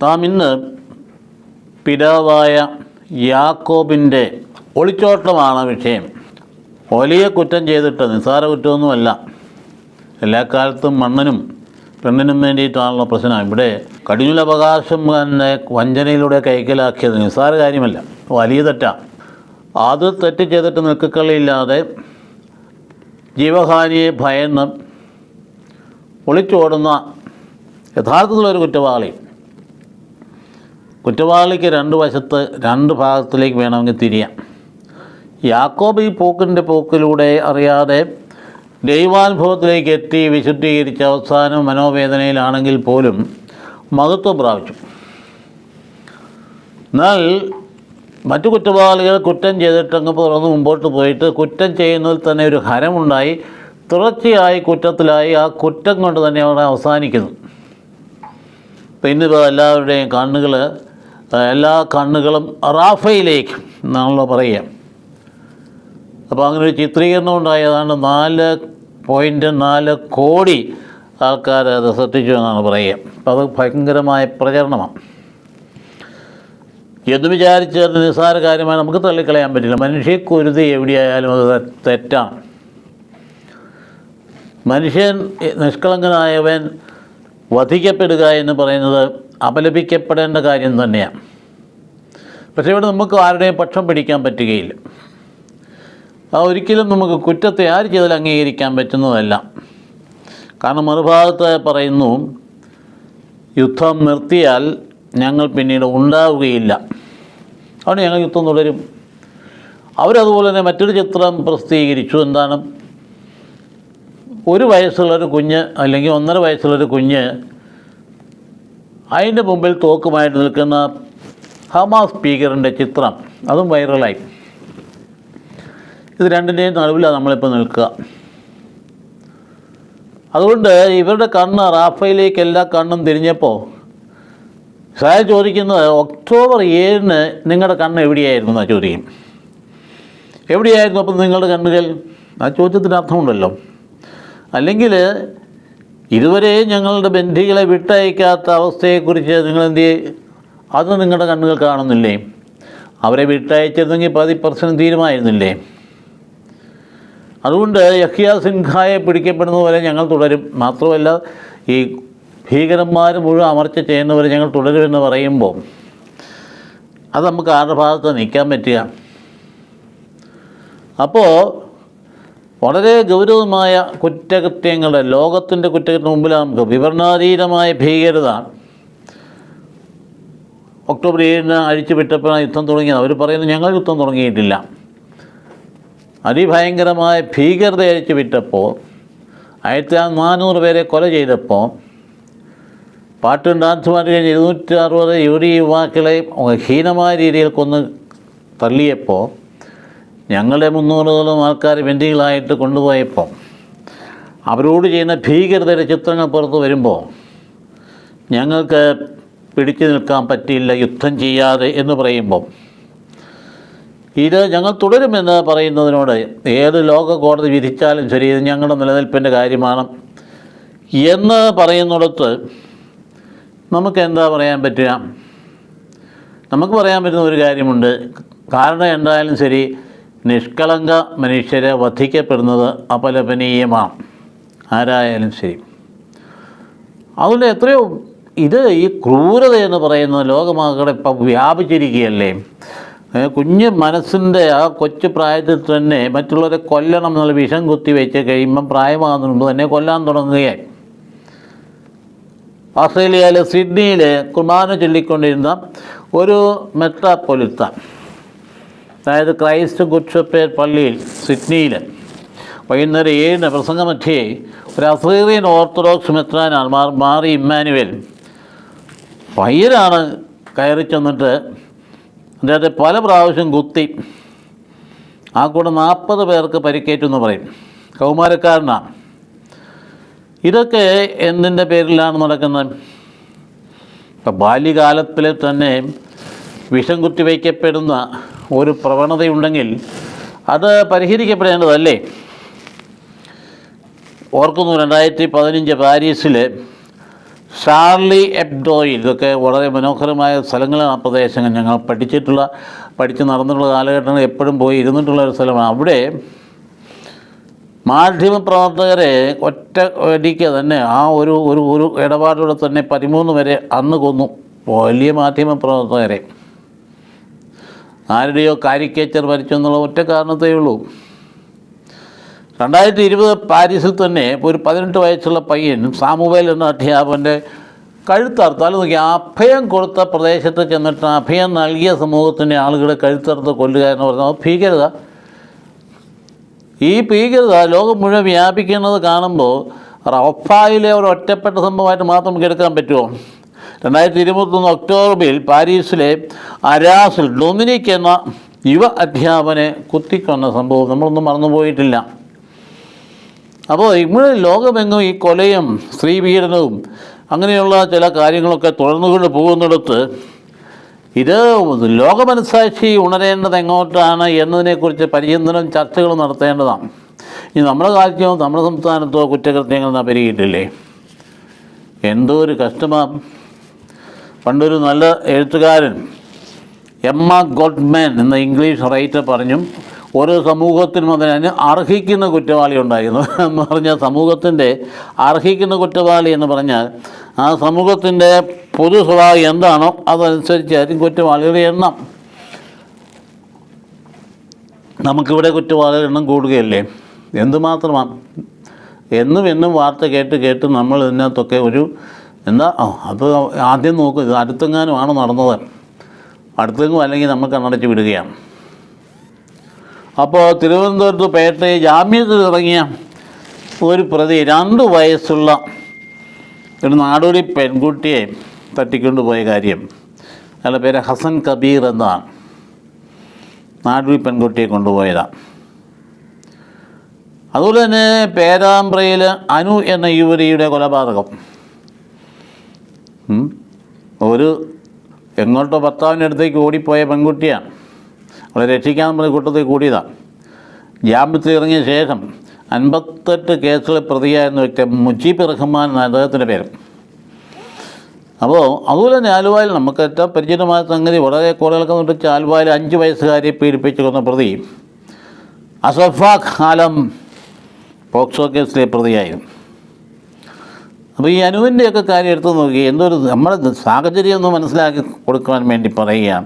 നാം ഇന്ന് പിതാവായ യാക്കോബിൻ്റെ ഒളിച്ചോട്ടമാണ് വിഷയം. വലിയ കുറ്റം ചെയ്തിട്ട്, നിസ്സാര കുറ്റമൊന്നുമല്ല. എല്ലാ കാലത്തും മണ്ണനും പെണ്ണിനും വേണ്ടിയിട്ടാണല്ലോ പ്രശ്നം. ഇവിടെ കടിഞ്ഞൂലവകാശം തന്നെ വഞ്ചനയിലൂടെ കൈക്കലാക്കിയത് നിസ്സാര കാര്യമല്ല, വലിയ തെറ്റാണ്. അത് തെറ്റ് ചെയ്തിട്ട് നിൽക്കക്കളിയില്ലാതെ ജീവഹാനിയെ ഭയന്ന് ഒളിച്ചോടുന്ന യഥാർത്ഥത്തിലൊരു കുറ്റവാളിക്ക് രണ്ട് ഭാഗത്തിലേക്ക് വേണമെങ്കിൽ തിരിയാം. യാക്കോബ് ഈ പോക്കിലൂടെ അറിയാതെ ദൈവാനുഭവത്തിലേക്ക് എത്തി വിശുദ്ധീകരിച്ച അവസാനം മനോവേദനയിലാണെങ്കിൽ പോലും മഹത്വം പ്രാപിച്ചു. എന്നാൽ മറ്റു കുറ്റവാളികൾ കുറ്റം ചെയ്തിട്ടങ്ങ് തുറന്ന് മുമ്പോട്ട് പോയിട്ട് കുറ്റം ചെയ്യുന്നതിൽ തന്നെ ഒരു ഹരമുണ്ടായി തുടർച്ചയായി കുറ്റത്തിലായി ആ കുറ്റം കൊണ്ട് തന്നെ അവിടെ അവസാനിക്കുന്നു. പിന്നിപ്പോൾ എല്ലാ കണ്ണുകളും റാഫയിലേക്ക് എന്നാണല്ലോ പറയുക. അപ്പോൾ അങ്ങനെ ഒരു ചിത്രീകരണം ഉണ്ടായതാണ്. 4.4 കോടി ആൾക്കാർ അത് ശ്രദ്ധിച്ചു എന്നാണ് പറയുക. അപ്പോൾ അത് ഭയങ്കരമായ പ്രചരണമാണ്. എന്ന് വിചാരിച്ച് നിസ്സാര കാര്യമായി നമുക്ക് തള്ളിക്കളയാൻ പറ്റില്ല. മനുഷ്യക്കുരുതി എവിടെയായാലും അത് തെറ്റാണ്. മനുഷ്യൻ നിഷ്കളങ്കനായവൻ വധിക്കപ്പെടുക എന്ന് പറയുന്നത് അപലപിക്കപ്പെടേണ്ട കാര്യം തന്നെയാണ്. പക്ഷേ ഇവിടെ നമുക്ക് ആരുടെയും പക്ഷം പിടിക്കാൻ പറ്റുകയില്ല. ഒരിക്കലും നമുക്ക് കുറ്റത്തെ ആര് ചെയ്താൽ അംഗീകരിക്കാൻ പറ്റുന്നതല്ല. കാരണം മറുഭാഗത്ത് പറയുന്നു, യുദ്ധം നിർത്തിയാൽ ഞങ്ങൾ പിന്നീട് ഉണ്ടാവുകയില്ല, അതുകൊണ്ട് ഞങ്ങൾ യുദ്ധം തുടരും. അവരതുപോലെ തന്നെ മറ്റൊരു ചിത്രം പ്രസിദ്ധീകരിച്ചു. എന്താണ്, 1 വയസ്സുള്ളൊരു കുഞ്ഞ് അല്ലെങ്കിൽ 1.5 വയസ്സുള്ളൊരു കുഞ്ഞ്, അതിൻ്റെ മുമ്പിൽ തോക്കുമായിട്ട് നിൽക്കുന്ന ഹമാസ് സ്പീക്കറിൻ്റെ ചിത്രം, അതും വൈറലായി. ഇത് രണ്ടിൻ്റെയും നടുവിലാണ് നമ്മളിപ്പോൾ നിൽക്കുക. അതുകൊണ്ട് ഇവരുടെ കണ്ണ് റാഫയിലേക്ക് എല്ലാ കണ്ണും തിരിഞ്ഞപ്പോൾ സായ ചോദിക്കുന്നത്, ഒക്ടോബർ 7-ന് നിങ്ങളുടെ കണ്ണ് എവിടെയായിരുന്നു എന്നാണ് ചോദിക്കും. എവിടെയായിരുന്നു അപ്പം നിങ്ങളുടെ കണ്ണുകൾ? ആ ചോദ്യത്തിന് അർത്ഥമുണ്ടല്ലോ. അല്ലെങ്കിൽ ഇതുവരെ ഞങ്ങളുടെ ബന്ധികളെ വിട്ടയക്കാത്ത അവസ്ഥയെക്കുറിച്ച് നിങ്ങളെന്ത് അത് നിങ്ങളുടെ കണ്ണുകൾ കാണുന്നില്ലേ? അവരെ വിട്ടയച്ചിരുന്നെങ്കിൽ 10% തീരുമായിരുന്നില്ലേ? അതുകൊണ്ട് യഹ്യാ സിൻഹായെ പിടിക്കപ്പെടുന്നതുവരെ ഞങ്ങൾ തുടരും. മാത്രമല്ല ഈ ഭീകരന്മാർ മുഴുവൻ അമർച്ച ചെയ്യുന്നവരെ ഞങ്ങൾ തുടരുമെന്ന് പറയുമ്പോൾ അത് നമുക്ക് ആരുടെ ഭാഗത്ത് നിൽക്കാൻ പറ്റുക? അപ്പോൾ വളരെ ഗൗരവമായ കുറ്റകൃത്യങ്ങളുടെ ലോകത്തിൻ്റെ കുറ്റകൃത്യത്തിന് മുമ്പിലാണ് നമുക്ക് വിവരണാതീതമായ ഭീകരത. ഒക്ടോബർ 7-ന് അഴിച്ചുവിട്ടപ്പോഴാണ് യുദ്ധം തുടങ്ങിയത്. അവർ പറയുന്നത് ഞങ്ങൾ യുദ്ധം തുടങ്ങിയിട്ടില്ല. അതിഭയങ്കരമായ ഭീകരത അഴിച്ചുവിട്ടപ്പോൾ 1400 പേരെ കൊല ചെയ്തപ്പോൾ പാട്ടും ഡാൻസുമായിട്ട് കഴിഞ്ഞ് 260 യുവാക്കളെ ഹീനമായ രീതിയിൽ കൊന്ന് തള്ളിയപ്പോൾ ഞങ്ങളുടെ 300ഓളം ആൾക്കാർ ബന്ദികളായിട്ട് കൊണ്ടുപോയപ്പോൾ അവരോട് ചെയ്യുന്ന ഭീകരതയുടെ ചിത്രങ്ങൾ പുറത്ത് വരുമ്പോൾ ഞങ്ങൾക്ക് പിടിച്ചു നിൽക്കാൻ പറ്റില്ല യുദ്ധം ചെയ്യാതെ എന്ന് പറയുമ്പോൾ, ഇത് ഞങ്ങൾ തുടരുമെന്ന് പറയുന്നതിനോട് ഏത് ലോക കോടതി വിധിച്ചാലും ശരി ഇത് ഞങ്ങളുടെ നിലനിൽപ്പിൻ്റെ കാര്യമാണ് എന്ന് പറയുന്നിടത്ത് നമുക്ക് എന്താ പറയാൻ പറ്റുക? നമുക്ക് പറയാൻ പറ്റുന്ന ഒരു കാര്യമുണ്ട്. കാരണം എന്തായാലും ശരി, നിഷ്കളങ്ക മനുഷ്യരെ വധിക്കപ്പെടുന്നത് അപലപനീയമാണ്, ആരായാലും ശരി. അതുകൊണ്ട് എത്രയോ ഈ ക്രൂരത എന്ന് പറയുന്നത് ലോകമാകെ ഇപ്പം വ്യാപിച്ചിരിക്കുകയല്ലേ. കുഞ്ഞ് മനസ്സിൻ്റെ ആ കൊച്ചു പ്രായത്തിൽ തന്നെ മറ്റുള്ളവരെ കൊല്ലണം എന്നുള്ള വിഷം കുത്തി വെച്ച് കഴിയുമ്പം പ്രായമാകുന്നതിന് മുമ്പ് തന്നെ കൊല്ലാൻ തുടങ്ങുകയായി. ഓസ്ട്രേലിയയിലെ സിഡ്നിയിൽ കുർബാന ചൊല്ലിക്കൊണ്ടിരുന്ന ഒരു മെത്രാപ്പൊലിത്ത, അതായത് ക്രൈസ്റ്റ് ഗുഡ് ഷെപ്പേർഡ് പള്ളിയിൽ സിഡ്നിയിൽ വൈകുന്നേരം 7-ന് പ്രസംഗമധ്യേ ഒരു അസീറിയൻ ഓർത്തഡോക്സ് മെത്രാനാണ് മാറി ഇമ്മാനുവേൽ പയ്യനാണ് കയറി ചെന്നിട്ട് അദ്ദേഹത്തെ പല പ്രാവശ്യം കുത്തി. ആ കൂടെ 40 പേർക്ക് പരിക്കേറ്റെന്ന് പറയും. കൗമാരക്കാരനാണ്. ഇതൊക്കെ എന്തിൻ്റെ പേരിലാണ് നടക്കുന്നത്? ഇപ്പം ബാല്യകാലത്തിൽ തന്നെ വിഷം കുത്തിവയ്ക്കപ്പെടുന്ന ഒരു പ്രവണതയുണ്ടെങ്കിൽ അത് പരിഹരിക്കപ്പെടേണ്ടതല്ലേ? ഓർക്കുന്നു, 2015 പാരീസിൽ ഷാർലി എബ്ഡോയിൽ, ഇതൊക്കെ വളരെ മനോഹരമായ സ്ഥലങ്ങളാണ്. ആ പ്രദേശങ്ങൾ ഞങ്ങൾ പഠിച്ച് നടന്നിട്ടുള്ള കാലഘട്ടങ്ങളിൽ എപ്പോഴും പോയി ഇരുന്നിട്ടുള്ള ഒരു സ്ഥലമാണ്. അവിടെ മാധ്യമപ്രവർത്തകരെ ഒറ്റ അടിക്ക് തന്നെ ആ ഒരു ഒരു ഒരു ഇടപാടിലൂടെ തന്നെ 13 വരെ അന്ന് കൊന്നു. വലിയ മാധ്യമപ്രവർത്തകരെ ആരുടെയോ കാരിക്കേച്ചർ വരച്ചു എന്നുള്ള ഒറ്റ കാരണത്തേ ഉള്ളൂ. 2020 പാരീസിൽ തന്നെ ഒരു 18 വയസ്സുള്ള പയ്യൻ സാമുവേൽ എന്ന അധ്യാപകൻ്റെ കഴുത്തറുത്താൽ നോക്കി, അഭയം കൊടുത്ത പ്രദേശത്ത് ചെന്നിട്ട് അഭയം നൽകിയ സമൂഹത്തിൻ്റെ ആളുകളെ കഴുത്തറുത്ത് കൊല്ലുക എന്ന് പറഞ്ഞാൽ ഭീകരത. ഈ ഭീകരത ലോകം മുഴുവൻ വ്യാപിക്കുന്നത് കാണുമ്പോൾ റഫായിലെ ഒരു ഒറ്റപ്പെട്ട സംഭവമായിട്ട് മാത്രം നമുക്ക് എടുക്കാൻ പറ്റുമോ? 2021 ഒക്ടോബറിൽ പാരീസിലെ അരാസിൽ ഡൊമിനിക് എന്ന യുവ അധ്യാപകനെ കുത്തിക്കൊന്ന സംഭവം നമ്മളൊന്നും മറന്നുപോയിട്ടില്ല. അപ്പോൾ ഇവിടെ ലോകമെങ്ങും ഈ കൊലയും സ്ത്രീപീഡനവും അങ്ങനെയുള്ള ചില കാര്യങ്ങളൊക്കെ തുടർന്നുകൊണ്ട് പോകുന്നിടത്ത് ഇത് ലോകമനസാക്ഷി ഉണരേണ്ടത് എങ്ങോട്ടാണ് എന്നതിനെക്കുറിച്ച് പരിചിന്തനം ചർച്ചകൾ നടത്തേണ്ടതാണ്. ഇനി നമ്മുടെ കാലത്തോ നമ്മുടെ സംസ്ഥാനത്തോ കുറ്റകൃത്യങ്ങൾ പെരുകിയിട്ടില്ലേ? എന്തോ ഒരു കഷ്ടമാണ്. പണ്ടൊരു നല്ല എഴുത്തുകാരൻ എമ്മ ഗോൾഡ്മാൻ എന്ന ഇംഗ്ലീഷ് റൈറ്റർ പറഞ്ഞു, ഓരോ സമൂഹത്തിനും അതിന് അർഹിക്കുന്ന കുറ്റവാളി ഉണ്ടായിരുന്നു എന്ന് പറഞ്ഞാൽ, സമൂഹത്തിൻ്റെ അർഹിക്കുന്ന കുറ്റവാളി എന്ന് പറഞ്ഞാൽ ആ സമൂഹത്തിൻ്റെ പൊതു സ്വഭാവം എന്താണോ അതനുസരിച്ചായിരിക്കും കുറ്റവാളികളുടെ എണ്ണം. നമുക്കിവിടെ കുറ്റവാളികളുടെ എണ്ണം കൂടുകയല്ലേ? എന്തുമാത്രമാണ് എന്നും വാർത്ത കേട്ട് നമ്മൾ ഇതിനകത്തൊക്കെ ഒരു അത് ആദ്യം നോക്കും, ഇത് അടുത്തെങ്ങാനുമാണ് നടന്നത്, അടുത്തെങ്ങും അല്ലെങ്കിൽ നമ്മൾ കണ്ണടച്ച് വിടുകയാണ്. അപ്പോൾ തിരുവനന്തപുരത്ത് പേട്ടയിൽ ജാമ്യത്തിൽ ഇറങ്ങിയ ഒരു പ്രതി 2 വയസ്സുള്ള ഒരു നാടോടി പെൺകുട്ടിയെ തട്ടിക്കൊണ്ടുപോയ കാര്യം, അയാളുടെ പേര് ഹസൻ കബീർ എന്നാണ്. നാടോടി പെൺകുട്ടിയെ കൊണ്ടുപോയതാണ്. അതുപോലെ തന്നെ പേരാമ്പ്രയിൽ അനു എന്ന യുവതിയുടെ കൊലപാതകം. ഒരു എങ്ങോട്ടോ ഭർത്താവിൻ്റെ അടുത്തേക്ക് ഓടിപ്പോയ പെൺകുട്ടിയാണ്. അവളെ രക്ഷിക്കാൻ പറഞ്ഞ കൂട്ടത്തിൽ കൂടിയതാണ്. ജാമ്യത്തിൽ ഇറങ്ങിയ ശേഷം 58 കേസുകളിൽ പ്രതിയായിരുന്ന വ്യക്തി മുജീബ് റഹ്മാൻ എന്ന അദ്ദേഹത്തിൻ്റെ പേര്. അപ്പോൾ അതുപോലെ തന്നെ ആലുവയിൽ നമുക്ക് ഏറ്റവും പരിചിതമായ സംഗതി, വളരെ കൂടുതലൊക്കെ തൊട്ടിച്ച് ആലുവയിൽ 5 വയസ്സുകാരെ പീഡിപ്പിച്ചു കൊന്ന പ്രതി അസഫാഖ് ആലം പോക്സോ കേസിലെ പ്രതിയായിരുന്നു. അപ്പോൾ ഈ അനുവിൻ്റെയൊക്കെ കാര്യം എടുത്തു നോക്കി, നമ്മുടെ സാഹചര്യം ഒന്ന് മനസ്സിലാക്കി കൊടുക്കുവാൻ വേണ്ടി പറയുകയാണ്.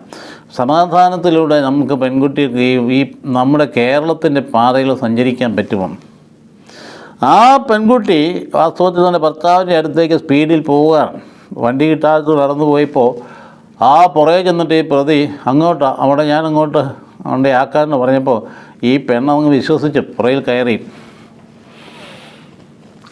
സമാധാനത്തിലൂടെ നമുക്ക് പെൺകുട്ടിക്ക് ഈ നമ്മുടെ കേരളത്തിൻ്റെ പാതയിൽ സഞ്ചരിക്കാൻ പറ്റുമോ? ആ പെൺകുട്ടി വാസ്തവത്തിൽ തന്നെ ഭർത്താവിൻ്റെ അടുത്തേക്ക് സ്പീഡിൽ പോവുകയാണ്. വണ്ടി കിട്ടാതെ നടന്നു പോയപ്പോൾ ആ പുറകെ ചെന്നിട്ട് ഈ പ്രതി ഞാനങ്ങോട്ട് അവിടെ ആക്കാമെന്ന് പറഞ്ഞപ്പോൾ ഈ പെണ്ണങ്ങ് വിശ്വസിച്ച് പുറയിൽ കയറി.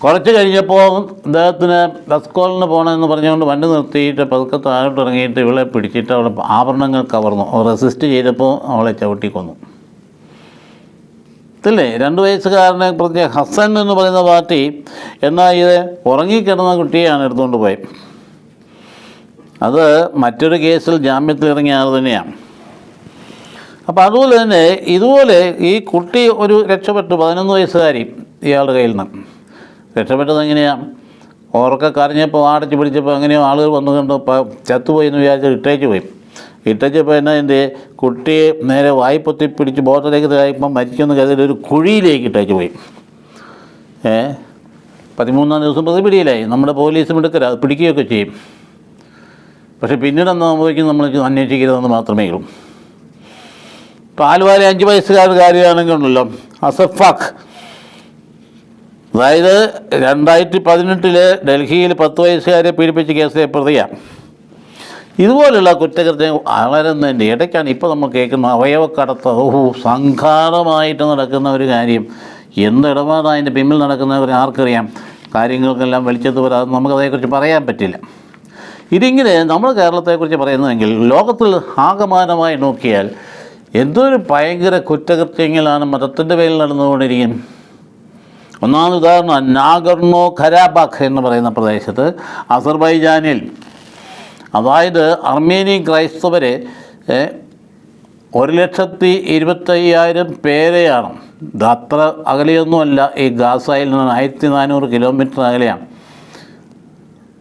കുറച്ച് കഴിഞ്ഞപ്പോൾ അദ്ദേഹത്തിന് ബസ് കോളിന് പോകണമെന്ന് പറഞ്ഞുകൊണ്ട് വണ്ടി നിർത്തിയിട്ട് പതുക്കെ താഴോട്ട് ഇറങ്ങിയിട്ട് ഇവളെ പിടിച്ചിട്ട് അവളെ ആഭരണങ്ങൾ കവർന്നു. റെസിസ്റ്റ് ചെയ്തപ്പോൾ അവളെ ചവിട്ടിക്കൊന്നു. ഇതല്ലേ 2 വയസ്സുകാരനെ പ്രതി ഹസൻ എന്ന് പറയുന്ന പാർട്ടി എന്നാൽ ഇത് ഉറങ്ങിക്കിടന്ന കുട്ടിയാണ് എടുത്തുകൊണ്ട് പോയത്. അത് മറ്റൊരു കേസിൽ ജാമ്യത്തിൽ ഇറങ്ങിയ ആൾ തന്നെയാണ്. അപ്പോൾ അതുപോലെ തന്നെ ഇതുപോലെ ഈ കുട്ടി ഒരു രക്ഷപ്പെട്ടു, 11 വയസ്സുകാരി ഇയാളുടെ കയ്യിൽ നിന്ന് രക്ഷപ്പെട്ടത്. എങ്ങനെയാണ്? ഉറക്കെ കരഞ്ഞപ്പോൾ അടച്ച് പിടിച്ചപ്പോൾ എങ്ങനെയോ ആളുകൾ വന്നു കണ്ട് ചത്തുപോയി എന്ന് വിചാരിച്ച് ഇട്ടച്ചപ്പോൾ എൻ്റെ കുട്ടിയെ നേരെ വായ്പൊത്തി പിടിച്ച് ബോധത്തിലേക്ക് തായപ്പം മരിക്കുമെന്ന് കരുതി ഒരു കുഴിയിലേക്ക് ഇട്ടേച്ച് പോയി. 13-ാം ദിവസം പ്രതി പിടിയിലായി. നമ്മുടെ പോലീസും എടുക്കരുത്, അത് പിടിക്കുകയൊക്കെ ചെയ്യും. പക്ഷേ പിന്നീട് എന്താ സംഭവിക്കുന്നത് നമ്മൾ അന്വേഷിക്കരുതെന്ന് മാത്രമേ ഉള്ളൂ. ഇപ്പോൾ ആലുവയിലെ 5 വയസ്സുകാരുകാരിയാണെങ്കിൽ ഉണ്ടല്ലോ, അസഫാഖ്, അതായത് 2018 ഡൽഹിയിൽ 10 വയസ്സുകാരെ പീഡിപ്പിച്ച കേസിലെ പ്രതിയാണ്. ഇതുപോലുള്ള കുറ്റകൃത്യം വളരുന്നതിൻ്റെ ഇടയ്ക്കാണ് ഇപ്പോൾ നമ്മൾ കേൾക്കുന്ന അവയവക്കടത്ത്. സംഘാടമായിട്ട് നടക്കുന്ന ഒരു കാര്യം. എന്തിടപാടാണ് അതിൻ്റെ പിന്നിൽ നടക്കുന്നവർ ആർക്കറിയാം? കാര്യങ്ങൾക്കെല്ലാം വെളിച്ചത്ത് വരാതെ നമുക്കതേക്കുറിച്ച് പറയാൻ പറ്റില്ല. ഇതിങ്ങനെ നമ്മൾ കേരളത്തെക്കുറിച്ച് പറയുന്നതെങ്കിൽ ലോകത്തിൽ ആകമാനമായി നോക്കിയാൽ എന്തൊരു ഭയങ്കര കുറ്റകൃത്യങ്ങളാണ് മതത്തിൻ്റെ പേരിൽ നടന്നുകൊണ്ടിരിക്കുന്നത്. ഒന്നാമത് ഉദാഹരണം, നാഗർണോ കരാബാഖ് എന്ന് പറയുന്ന പ്രദേശത്ത് അസർബൈജാനിൽ, അതായത് അർമേനിയൻ ക്രൈസ്തവരെ 1,25,000 പേരെയാണ്. ഇത് അത്ര അകലെയൊന്നുമല്ല, ഈ ഗാസയിൽ നിന്ന് 1400 കിലോമീറ്റർ അകലെയാണ്.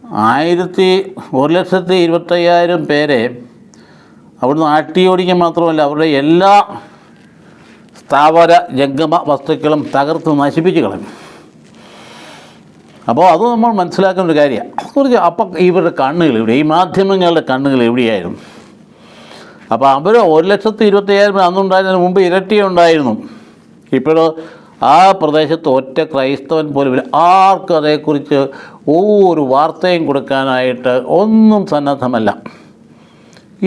1,25,000 പേരെ അവിടുന്ന് ആട്ടിയോടിക്കാൻ മാത്രമല്ല അവരുടെ എല്ലാ സ്ഥാവര ജംഗമ വസ്തുക്കളും തകർത്ത് നശിപ്പിച്ച് കളയും. അപ്പോൾ അത് നമ്മൾ മനസ്സിലാക്കുന്ന ഒരു കാര്യമാണ്. അതുകുറിച്ച് അപ്പം ഇവരുടെ കണ്ണുകൾ എവിടെ, ഈ മാധ്യമങ്ങളുടെ കണ്ണുകൾ എവിടെയായിരുന്നു? അപ്പോൾ അവർ 1,25,000 അന്നുണ്ടായിരുന്നതിന് മുമ്പ് ഇരട്ടിയേ ഉണ്ടായിരുന്നു. ഇപ്പോഴോ ആ പ്രദേശത്ത് ഒറ്റ ക്രൈസ്തവൻ പോലും ഇല്ല. ആർക്കും അതേക്കുറിച്ച് ഒരു വാർത്തയും കൊടുക്കാനായിട്ട് ഒന്നും സന്നദ്ധമല്ല.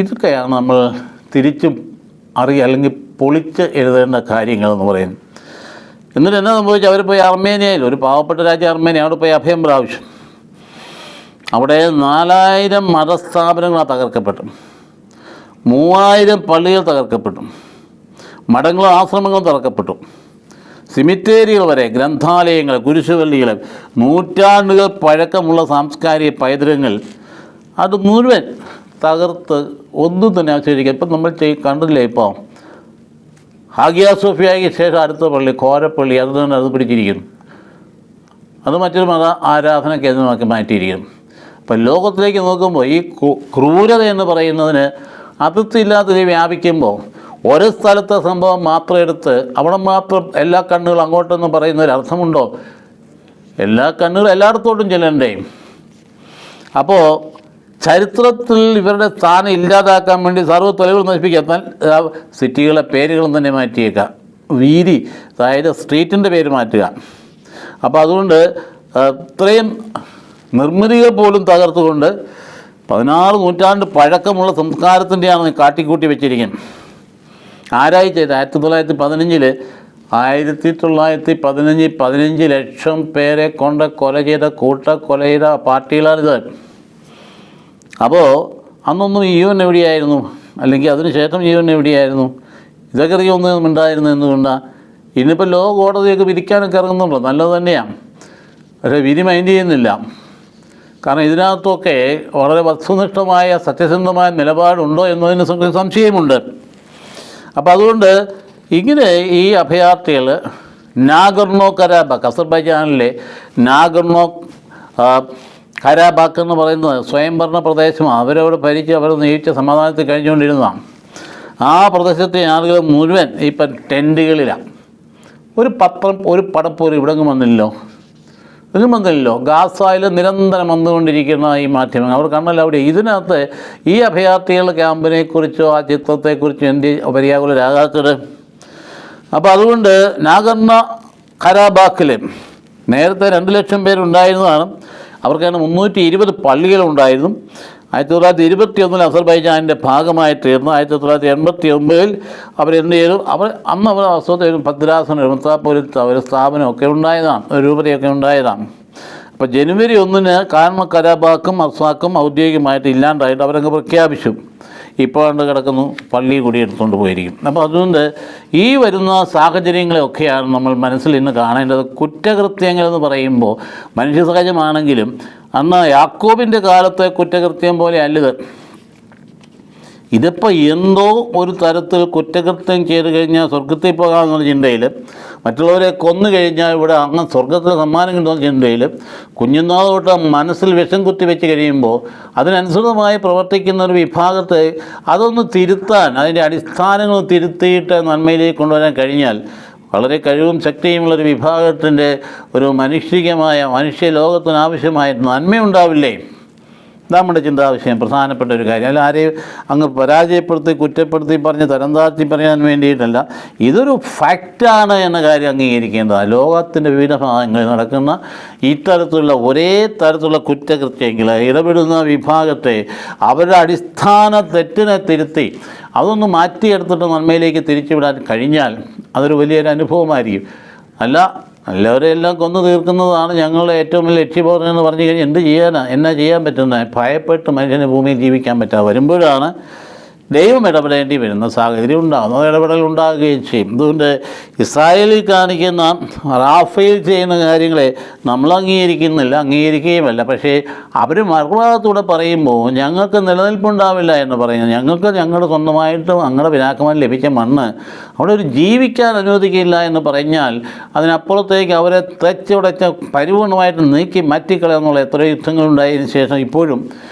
ഇതൊക്കെയാണ് നമ്മൾ തിരിച്ചും അല്ലെങ്കിൽ പൊളിച്ച് എഴുതേണ്ട കാര്യങ്ങളെന്ന് പറയുന്നത്. എന്നിട്ട് എന്നാ സംഭവിച്ചു? അവർ പോയി അർമേനിയയിൽ, ഒരു പാവപ്പെട്ട രാജ്യം അർമേനിയ, അവിടെ പോയി അഭയം പ്രാവശ്യം. അവിടെ 4,000 മതസ്ഥാപനങ്ങൾ തകർക്കപ്പെട്ടു, 3,000 പള്ളികൾ തകർക്കപ്പെട്ടു, മഠങ്ങളും ആശ്രമങ്ങളും തകർക്കപ്പെട്ടു, സിമിത്തേരികൾ വരെ, ഗ്രന്ഥാലയങ്ങൾ, കുരിശുപള്ളികൾ, നൂറ്റാണ്ടുകൾ പഴക്കമുള്ള സാംസ്കാരിക പൈതൃകങ്ങൾ അത് മുഴുവൻ തകർത്ത് ഒന്നും തന്നെ അവശേഷിക്കുക. ഇപ്പം നമ്മൾ കണ്ടില്ലേ, ഇപ്പോൾ ഹാഗിയ സോഫിയയ്ക്ക് ശേഷം അടുത്ത പള്ളി കോരപ്പള്ളി അത് തന്നെ അത് പിടിച്ചിരിക്കുന്നു. അത് മറ്റൊരു മത ആരാധന കേന്ദ്രമാക്കി മാറ്റിയിരിക്കുന്നു. അപ്പം ലോകത്തിലേക്ക് നോക്കുമ്പോൾ ഈ ക്രൂരത എന്ന് പറയുന്നതിന് അതിർത്തിയില്ലാത്തത് വ്യാപിക്കുമ്പോൾ ഒരു സ്ഥലത്തെ സംഭവം മാത്രം എടുത്ത് അവിടെ മാത്രം എല്ലാ കണ്ണുകളും അങ്ങോട്ടെന്ന് പറയുന്നൊരർത്ഥമുണ്ടോ? എല്ലാ കണ്ണുകളും എല്ലായിടത്തോട്ടും ചെല്ലണ്ടേ? അപ്പോൾ ചരിത്രത്തിൽ ഇവരുടെ സ്ഥാനം ഇല്ലാതാക്കാൻ വേണ്ടി സർവ്വ തെളിവുകൾ നശിപ്പിക്കാൻ സിറ്റികളെ പേരുകളും തന്നെ മാറ്റിയേക്കാം, വീതി, അതായത് സ്ട്രീറ്റിൻ്റെ പേര് മാറ്റുക. അപ്പോൾ അതുകൊണ്ട് ഇത്രയും നിർമ്മിതികൾ പോലും തകർത്തുകൊണ്ട് 16 നൂറ്റാണ്ട് പഴക്കമുള്ള സംസ്കാരത്തിൻ്റെയാണ് കാട്ടിക്കൂട്ടി വെച്ചിരിക്കുന്നത്. ആരായി ചെയ്ത് 1915 15 ലക്ഷം പേരെ കൊണ്ട് കൊല ചെയ്ത കൂട്ടക്കൊല ചെയ്ത പാർട്ടികളാണിത്. അപ്പോൾ അന്നൊന്നും UN എവിടെയായിരുന്നു? അല്ലെങ്കിൽ അതിനുശേഷം UN എവിടെയായിരുന്നു? ഇതൊക്കെ ഒന്നും ഉണ്ടായിരുന്നു. എന്തുകൊണ്ടാണ്? ഇന്നിപ്പോൾ ലോ കോടതിയൊക്കെ വിധിക്കാനൊക്കെ ഇറങ്ങുന്നുണ്ടോ? നല്ലത് തന്നെയാണ്. പക്ഷേ വിധി മൈൻഡ് ചെയ്യുന്നില്ല. കാരണം ഇതിനകത്തൊക്കെ വളരെ വസ്തുനിഷ്ഠമായ സത്യസന്ധമായ നിലപാടുണ്ടോ എന്നതിന് സംശയമുണ്ട്. അപ്പോൾ അതുകൊണ്ട് ഇങ്ങനെ ഈ അഭയാർത്ഥികൾ നാഗോർണോ കരാബാക്ക്, അസർബൈജാനിലെ നാഗോർണോ കരാബാക്ക് എന്ന് പറയുന്നത് സ്വയംഭരണ പ്രദേശമാണ്. അവരവിടെ ഭരിച്ച് അവർ നയിച്ച സമാധാനത്തിൽ കഴിഞ്ഞുകൊണ്ടിരുന്നതാണ്. ആ പ്രദേശത്തെ ആളുകൾ മുഴുവൻ ഇപ്പം ടെൻറ്റുകളിലാണ്. ഒരു പത്രം, ഒരു പടപ്പോലും ഇവിടെങ്ങും വന്നില്ലല്ലോ, ഒന്നും വന്നില്ലല്ലോ. ഗാസയിൽ നിരന്തരം വന്നുകൊണ്ടിരിക്കുന്ന ഈ മാധ്യമങ്ങൾ അവർ കണ്ണല്ല അവിടെ. ഇതിനകത്ത് ഈ അഭയാർത്ഥികളുടെ ക്യാമ്പിനെക്കുറിച്ചോ ആ ചിത്രത്തെക്കുറിച്ചോ എന്ത് പര്യാകുലരാകാത്തത്? അപ്പോൾ അതുകൊണ്ട് നാഗോർണോ കരാബാക്കിൽ നേരത്തെ 2 ലക്ഷം പേരുണ്ടായിരുന്നതാണ്. അവർക്കാണ് 320 പള്ളികളുണ്ടായിരുന്നു. 1921 അസർബൈജാനിൻ്റെ ഭാഗമായി തീർന്നു. 1989 അവരെന്ത് ചെയ്തു? അന്ന് അവർ വാസ്തവത്തിൽ ഭദ്രാസനം, മെത്രാപ്പോലീത്ത ഒരു സ്ഥാപനമൊക്കെ ഉണ്ടായതാണ്, ഒരു രൂപതയൊക്കെ ഉണ്ടായതാണ്. അപ്പോൾ ജനുവരി 1 നാഗോർണോ കരാബാക്കും അർസാക്കും ഔദ്യോഗികമായിട്ട് ഇല്ലാണ്ടായിട്ട് അവരങ്ങ് പ്രഖ്യാപിച്ചു. ഇപ്പോൾ കണ്ട് കിടക്കുന്നു, പള്ളി കൂടി എടുത്തുകൊണ്ട് പോയിരിക്കും. അപ്പോൾ അതുകൊണ്ട് ഈ വരുന്ന സാഹചര്യങ്ങളെയൊക്കെയാണ് നമ്മൾ മനസ്സിൽ ഇന്ന് കാണേണ്ടത്. കുറ്റകൃത്യങ്ങളെന്ന് പറയുമ്പോൾ മനുഷ്യ സഹജമാണെങ്കിലും അന്ന് യാക്കോബിൻ്റെ കാലത്തെ കുറ്റകൃത്യം പോലെ അല്ലത്. ഇതിപ്പോൾ എന്തോ ഒരു തരത്തിൽ കുറ്റകൃത്യം ചെയ്ത് കഴിഞ്ഞാൽ സ്വർഗത്തിൽ പോകാമെന്നുള്ള ചിന്തയിൽ, മറ്റുള്ളവരെ കൊന്നു കഴിഞ്ഞാൽ ഇവിടെ അങ്ങ് സ്വർഗത്തിൽ സമ്മാനം കിട്ടുന്ന ചിന്തയിൽ കുഞ്ഞുനാൾ തൊട്ട് മനസ്സിൽ വിഷം കുത്തി വെച്ച് കഴിയുമ്പോൾ അതിനനുസൃതമായി പ്രവർത്തിക്കുന്ന ഒരു വിഭാഗത്തെ അതൊന്ന് തിരുത്താൻ, അതിൻ്റെ അടിസ്ഥാനങ്ങൾ തിരുത്തിയിട്ട് നന്മയിലേക്ക് കൊണ്ടുവരാൻ കഴിഞ്ഞാൽ വളരെ കഴിവും ശക്തിയുമുള്ളൊരു വിഭാഗത്തിൻ്റെ ഒരു മനുഷ്യ ലോകത്തിനാവശ്യമായ നന്മയുണ്ടാവില്ലേ? നമ്മുടെ ചിന്താവിഷയം പ്രധാനപ്പെട്ട ഒരു കാര്യം. അല്ല ആരെയും അങ്ങ് പരാജയപ്പെടുത്തി കുറ്റപ്പെടുത്തി പറഞ്ഞ് തരം താഴ്ത്തി പറയാൻ വേണ്ടിയിട്ടല്ല, ഇതൊരു ഫാക്റ്റാണ് എന്ന കാര്യം അംഗീകരിക്കേണ്ടതാണ്. ലോകത്തിൻ്റെ വിവിധ ഭാഗങ്ങളിൽ നടക്കുന്ന ഇത്തരത്തിലുള്ള ഒരേ തരത്തിലുള്ള കുറ്റകൃത്യങ്ങൾ ഇടപെടുന്ന വിഭാഗത്തെ അവരുടെ അടിസ്ഥാന തെറ്റിനെ തിരുത്തി അതൊന്ന് മാറ്റിയെടുത്തിട്ട് നന്മയിലേക്ക് തിരിച്ചുവിടാൻ കഴിഞ്ഞാൽ അതൊരു വലിയൊരു അനുഭവമായിരിക്കും. എല്ലാവരെയെല്ലാം കൊന്നു തീർക്കുന്നതാണ് ഞങ്ങളുടെ ഏറ്റവും വലിയ ലക്ഷ്യബോധം എന്ന് പറഞ്ഞു കഴിഞ്ഞാൽ എന്നാ ചെയ്യാൻ പറ്റുന്നത്? ഭയപ്പെട്ട് മനുഷ്യന് ഭൂമിയിൽ ജീവിക്കാൻ പറ്റാതെ വരുമ്പോഴാണ് ദൈവം ഇടപെടേണ്ടി വരുന്ന സാഹചര്യം ഉണ്ടാകുന്നു, അത് ഇടപെടൽ ഉണ്ടാകുകയും ചെയ്യും. അതുകൊണ്ട് ഇസ്രായേലിൽ കാണിക്കുന്ന റാഫേൽ ചെയ്യുന്ന കാര്യങ്ങളെ നമ്മൾ അംഗീകരിക്കുകയുമല്ല. പക്ഷേ അവർ മറുഭാഗത്തൂടെ പറയുമ്പോൾ ഞങ്ങൾക്ക് നിലനിൽപ്പുണ്ടാവില്ല എന്ന് പറയുന്നത്, ഞങ്ങൾക്ക് ഞങ്ങളുടെ സ്വന്തമായിട്ട് ഞങ്ങളുടെ പിതാക്കന്മാർ ലഭിച്ച മണ്ണ് അവിടെ ഒരു ജീവിക്കാൻ അനുവദിക്കില്ല എന്ന് പറഞ്ഞാൽ അതിനപ്പുറത്തേക്ക് അവരെ തെച്ചുടച്ച പരിപൂർണമായിട്ട് നീക്കി മാറ്റിക്കളയെന്നുള്ള എത്രയോ യുദ്ധങ്ങളുണ്ടായതിനു ശേഷം ഇപ്പോഴും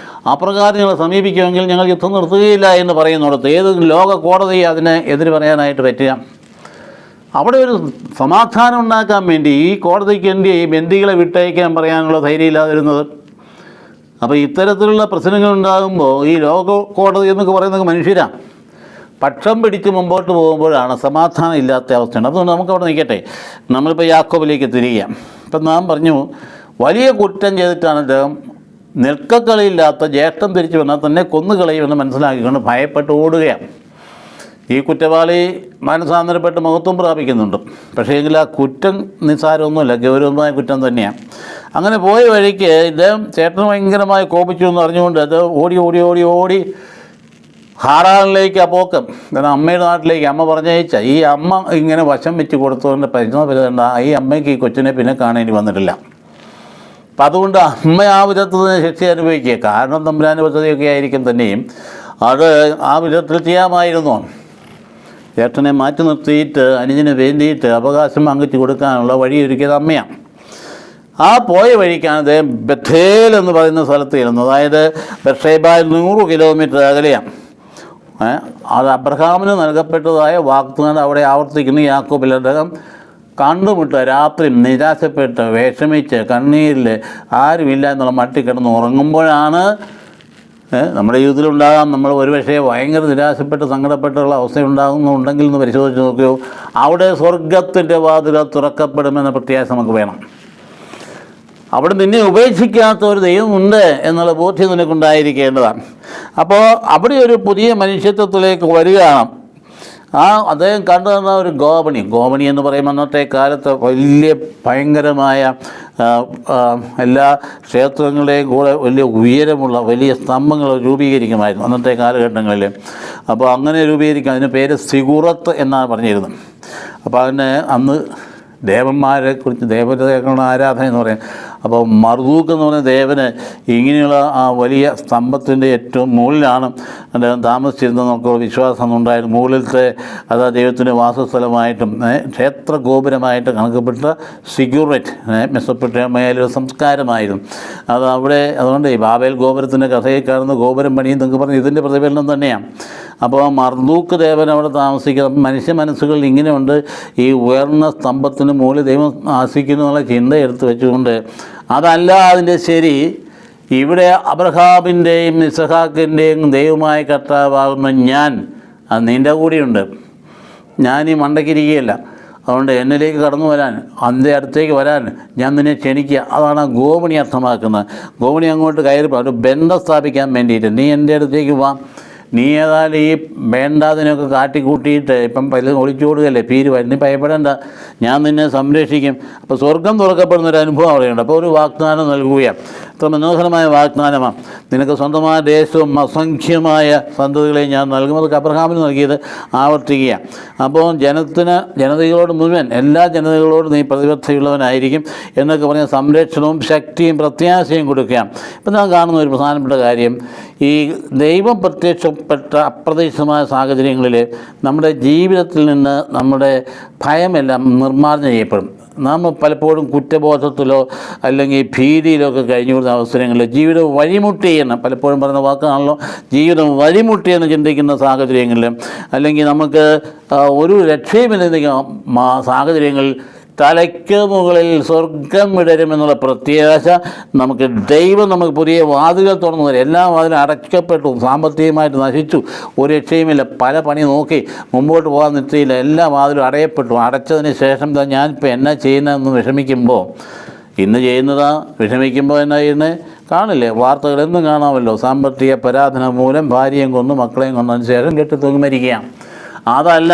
അപ്രകാരം ഞങ്ങളെ സമീപിക്കുമെങ്കിൽ ഞങ്ങൾ യുദ്ധം നിർത്തുകയില്ല എന്ന് പറയുന്നിടത്ത് ഏത് ലോക കോടതി അതിന് എതിര് പറയാനായിട്ട് പറ്റുക? അവിടെ ഒരു സമാധാനം ഉണ്ടാക്കാൻ വേണ്ടി ഈ കോടതിക്ക് വേണ്ടി ഈ ബന്ദികളെ വിട്ടയക്കാൻ പറയാനുള്ള ധൈര്യമില്ലാതെ വരുന്നത്. അപ്പോൾ ഇത്തരത്തിലുള്ള പ്രശ്നങ്ങൾ ഉണ്ടാകുമ്പോൾ ഈ ലോക കോടതി എന്നൊക്കെ പറയുന്നത് മനുഷ്യരാണ്. പക്ഷം പിടിച്ച് മുമ്പോട്ട് പോകുമ്പോഴാണ് സമാധാനം ഇല്ലാത്ത അവസ്ഥയുണ്ട്. അതുകൊണ്ട് നമുക്കവിടെ നിൽക്കട്ടെ. നമ്മളിപ്പോൾ യാക്കോബിലേക്ക് തിരികെയാണ്. ഇപ്പം നാം പറഞ്ഞു വലിയ കുറ്റം ചെയ്തിട്ടാണ് അദ്ദേഹം നിൽക്കക്കളിയില്ലാത്ത ജ്യേഷ്ഠം തിരിച്ചു വന്നാൽ തന്നെ കൊന്നുകളയുമെന്ന് മനസ്സിലാക്കിക്കൊണ്ട് ഭയപ്പെട്ട് ഓടുകയാണ്. ഈ കുറ്റവാളി മനസാന്തരപ്പെട്ട് മഹത്വം പ്രാപിക്കുന്നുണ്ട്. പക്ഷേ എങ്കിൽ ആ കുറ്റം നിസ്സാരമൊന്നുമില്ല, ഗൗരവമായ കുറ്റം തന്നെയാണ്. അങ്ങനെ പോയ വഴിക്ക് ഇദ്ദേഹം ചേട്ടൻ ഭയങ്കരമായി കോപിച്ചു എന്ന് അറിഞ്ഞുകൊണ്ട് അത് ഓടി ഓടി ഓടി ഓടി ഹാറാനിലേക്ക് ആ പോക്കം. കാരണം അമ്മയുടെ നാട്ടിലേക്ക് അമ്മ പറഞ്ഞയച്ച ഈ അമ്മ ഇങ്ങനെ വശം വെച്ച് കൊടുത്തുകൊണ്ട് പരിശ്രമം വരുന്നുണ്ട്. ഈ അമ്മയ്ക്ക് ഈ കൊച്ചിനെ പിന്നെ കാണേണ്ടി വന്നിട്ടില്ല. അപ്പം അതുകൊണ്ട് അമ്മ ആ വിധത്തിൽ ശിക്ഷ അനുഭവിക്കുക. കാരണം തമ്പുരാൻ്റെ പദ്ധതിയൊക്കെ ആയിരിക്കും തന്നെയും അത് ആ വിധത്തിൽ ചെയ്യാമായിരുന്നു. ചേട്ടനെ മാറ്റി നിർത്തിയിട്ട് അനുജന് വേണ്ടിയിട്ട് അവകാശം പങ്കിച്ചു കൊടുക്കാനുള്ള വഴിയൊരുക്കിയത് അമ്മയാണ്. ആ പോയ വഴിക്കാണ് അദ്ദേഹം ബഥേൽ എന്ന് പറയുന്ന സ്ഥലത്ത് ചെല്ലുന്നത്. അതായത് ബെർഷേബയിൽ 100 കിലോമീറ്റർ അകലെയാണ്. അത് അബ്രഹാമിന് നൽകപ്പെട്ടതായ വാഗ്ദാനം അവിടെ ആവർത്തിക്കുന്ന യാക്കോബിൽ അദ്ദേഹം കണ്ടുമുട്ടുക. രാത്രി നിരാശപ്പെട്ട് വിഷമിച്ച് കണ്ണീരിൽ ആരുമില്ല എന്നുള്ള മട്ടിൽ കിടന്ന് ഉറങ്ങുമ്പോഴാണ് നമ്മുടെ ജീവിതത്തിലുണ്ടാകാം. നമ്മൾ ഒരുപക്ഷെ ഭയങ്കര നിരാശപ്പെട്ട് സങ്കടപ്പെട്ടുള്ള അവസ്ഥയുണ്ടാകുന്നുണ്ടെങ്കിൽ എന്ന് പരിശോധിച്ച് നോക്കുകയോ അവിടെ സ്വർഗത്തിൻ്റെ വാതിൽ തുറക്കപ്പെടുമെന്ന പ്രത്യാശ നമുക്ക് വേണം. അവിടെ നിന്നെ ഉപേക്ഷിക്കാത്ത ഒരു ദൈവമുണ്ട് എന്നുള്ള ബോധ്യം നിനക്കുണ്ടായിരിക്കേണ്ടതാണ്. അപ്പോൾ അവിടെ ഒരു പുതിയ മനുഷ്യത്വത്തിലേക്ക് വരികയാണ്. അദ്ദേഹം കണ്ടു തന്ന ഒരു ഗോപണി എന്ന് പറയുമ്പോൾ അന്നത്തെ കാലത്ത് വലിയ ഭയങ്കരമായ എല്ലാ ക്ഷേത്രങ്ങളുടെയും കൂടെ വലിയ ഉയരമുള്ള വലിയ സ്തംഭങ്ങൾ രൂപീകരിക്കുമായിരുന്നു അന്നത്തെ കാലഘട്ടങ്ങളിൽ. അപ്പോൾ അങ്ങനെ രൂപീകരിക്കും. അതിന് പേര് സിഗുറത്ത് എന്നാണ് പറഞ്ഞിരുന്നത്. അപ്പോൾ അതിന് അന്ന് ദേവന്മാരെ കുറിച്ച് ദേവതകളുടെ ആരാധന എന്ന് പറയും. അപ്പോൾ മർദൂക്ക് എന്ന് പറയുന്ന ദേവന് ഇങ്ങനെയുള്ള ആ വലിയ സ്തംഭത്തിൻ്റെ ഏറ്റവും മുകളിലാണ് അദ്ദേഹം താമസിച്ചിരുന്നത് നമുക്ക് വിശ്വാസം ഉണ്ടായിരുന്നു. മുകളിലത്തെ അത് ദൈവത്തിൻ്റെ വാസസ്ഥലമായിട്ടും ക്ഷേത്ര ഗോപുരമായിട്ട് കണക്കപ്പെട്ട സിഗുററ്റ് മെസൊപ്പൊട്ടേമിയയിലെ സംസ്കാരമായിരുന്നു അത് അവിടെ. അതുകൊണ്ട് ഈ ബാബേൽ ഗോപുരത്തിൻ്റെ കഥയിൽ കാണുന്ന ഗോപുരം പണിയും എന്നൊക്കെ പറഞ്ഞ് ഇതിൻ്റെ പ്രതിഫലനം തന്നെയാണ്. അപ്പോൾ മർദൂക്ക് ദേവൻ അവിടെ താമസിക്കുന്നത് മനുഷ്യ മനസ്സുകളിൽ ഇങ്ങനെയുണ്ട്. ഈ ഉയർന്ന സ്തംഭത്തിന് മുകളിൽ ദൈവം ആശിക്കുന്നു എന്നുള്ള ചിന്ത എടുത്ത് വെച്ചുകൊണ്ട് അതല്ല അതിൻ്റെ ശരി. ഇവിടെ അബ്രഹാമിൻ്റെയും ഇസഹാക്കിൻ്റെയും ദൈവമായ കർത്താവാകുന്ന ഞാൻ അത് നിൻ്റെ കൂടെയുണ്ട്. ഞാൻ ഈ മണ്ടയ്ക്കിരിക്കുകയല്ല. അതുകൊണ്ട് എന്നിലേക്ക് കടന്നു വരാൻ, അതിൻ്റെ അടുത്തേക്ക് വരാൻ ഞാൻ നിന്നെ ക്ഷണിക്കുക. അതാണ് ഗോപണി അർത്ഥമാക്കുന്നത്. ഗോപണി അങ്ങോട്ട് കയറി ഒരു ബന്ധം സ്ഥാപിക്കാൻ വേണ്ടിയിട്ട് നീ എൻ്റെ അടുത്തേക്ക് വാ. നീ ഏതായാലും ഈ വേണ്ടാതിനൊക്കെ കാട്ടിക്കൂട്ടിയിട്ട് ഇപ്പം പലതും ഒളിച്ചോടുകയല്ലേ, പീര് നീ ഭയപ്പെടേണ്ട, ഞാൻ നിന്നെ സംരക്ഷിക്കും. അപ്പോൾ സ്വർഗം തുറക്കപ്പെടുന്നൊരു അനുഭവം അവിടെയുണ്ട്. അപ്പോൾ ഒരു വാഗ്ദാനം നൽകുകയാണ്. അത്ര മനോഹരമായ വാഗ്ദാനമാണ്. നിനക്ക് സ്വന്തമായ ദേശവും അസംഖ്യമായ സന്തതികളെ ഞാൻ നൽകും. അതൊക്കെ അബ്രഹാമിന് നൽകിയത് ആവർത്തിക്കുകയാണ്. അപ്പോൾ ജനതകളോട് മുഴുവൻ എല്ലാ ജനതകളോടും നീ പ്രതിബദ്ധതയുള്ളവനായിരിക്കും എന്നൊക്കെ പറഞ്ഞ സംരക്ഷണവും ശക്തിയും പ്രത്യാശയും കൊടുക്കുകയാണ്. ഇപ്പം ഞാൻ കാണുന്ന ഒരു പ്രധാനപ്പെട്ട കാര്യം, ഈ ദൈവം പ്രത്യക്ഷപ്പെട്ട അപ്രതീക്ഷിതമായ സാഹചര്യങ്ങളിൽ നമ്മുടെ ജീവിതത്തിൽ നിന്ന് നമ്മുടെ ഭയമെല്ലാം നിർമ്മാർജ്ജനം ചെയ്യപ്പെടും. നാം പലപ്പോഴും കുറ്റബോധത്തിലോ അല്ലെങ്കിൽ ഭീതിയിലോ ഒക്കെ കഴിഞ്ഞു വരുന്ന അവസരങ്ങളിൽ ജീവിതം വഴിമുട്ടിയെന്ന് പലപ്പോഴും പറയുന്ന വാക്കാണല്ലോ, ജീവിതം വഴിമുട്ടിയെന്ന് ചിന്തിക്കുന്ന സാഹചര്യങ്ങളിൽ അല്ലെങ്കിൽ നമുക്ക് ഒരു രക്ഷയുമില്ലെന്ന സാഹചര്യങ്ങളിൽ തലയ്ക്ക് മുകളിൽ സ്വർഗം വിടരുമെന്നുള്ള പ്രത്യാശ നമുക്ക് നമുക്ക് പുതിയ വാതിലുകൾ തുറന്നു തരും. എല്ലാ വാതിലും അടയ്ക്കപ്പെട്ടു, സാമ്പത്തികമായിട്ട് നശിച്ചു, ഒരു രക്ഷയുമില്ല, പല പണി നോക്കി മുമ്പോട്ട് പോകാൻ നിർത്തിയില്ല, എല്ലാ വാതിലും അടയപ്പെട്ടു. അടച്ചതിന് ശേഷം ഞാനിപ്പോൾ എന്നാ ചെയ്യുന്നതെന്ന് വിഷമിക്കുമ്പോൾ ഇന്ന് ചെയ്യുന്നതാ, വിഷമിക്കുമ്പോൾ എന്നാ ചെയ്യുന്നത് കാണില്ലേ, വാർത്തകൾ എന്നും കാണാമല്ലോ. സാമ്പത്തിക പരാധന മൂലം ഭാര്യയും കൊന്നു മക്കളെയും കൊന്നതിന് ശേഷം കെട്ടി തൂങ്ങി മരിക്കുകയാണ്. അതല്ല,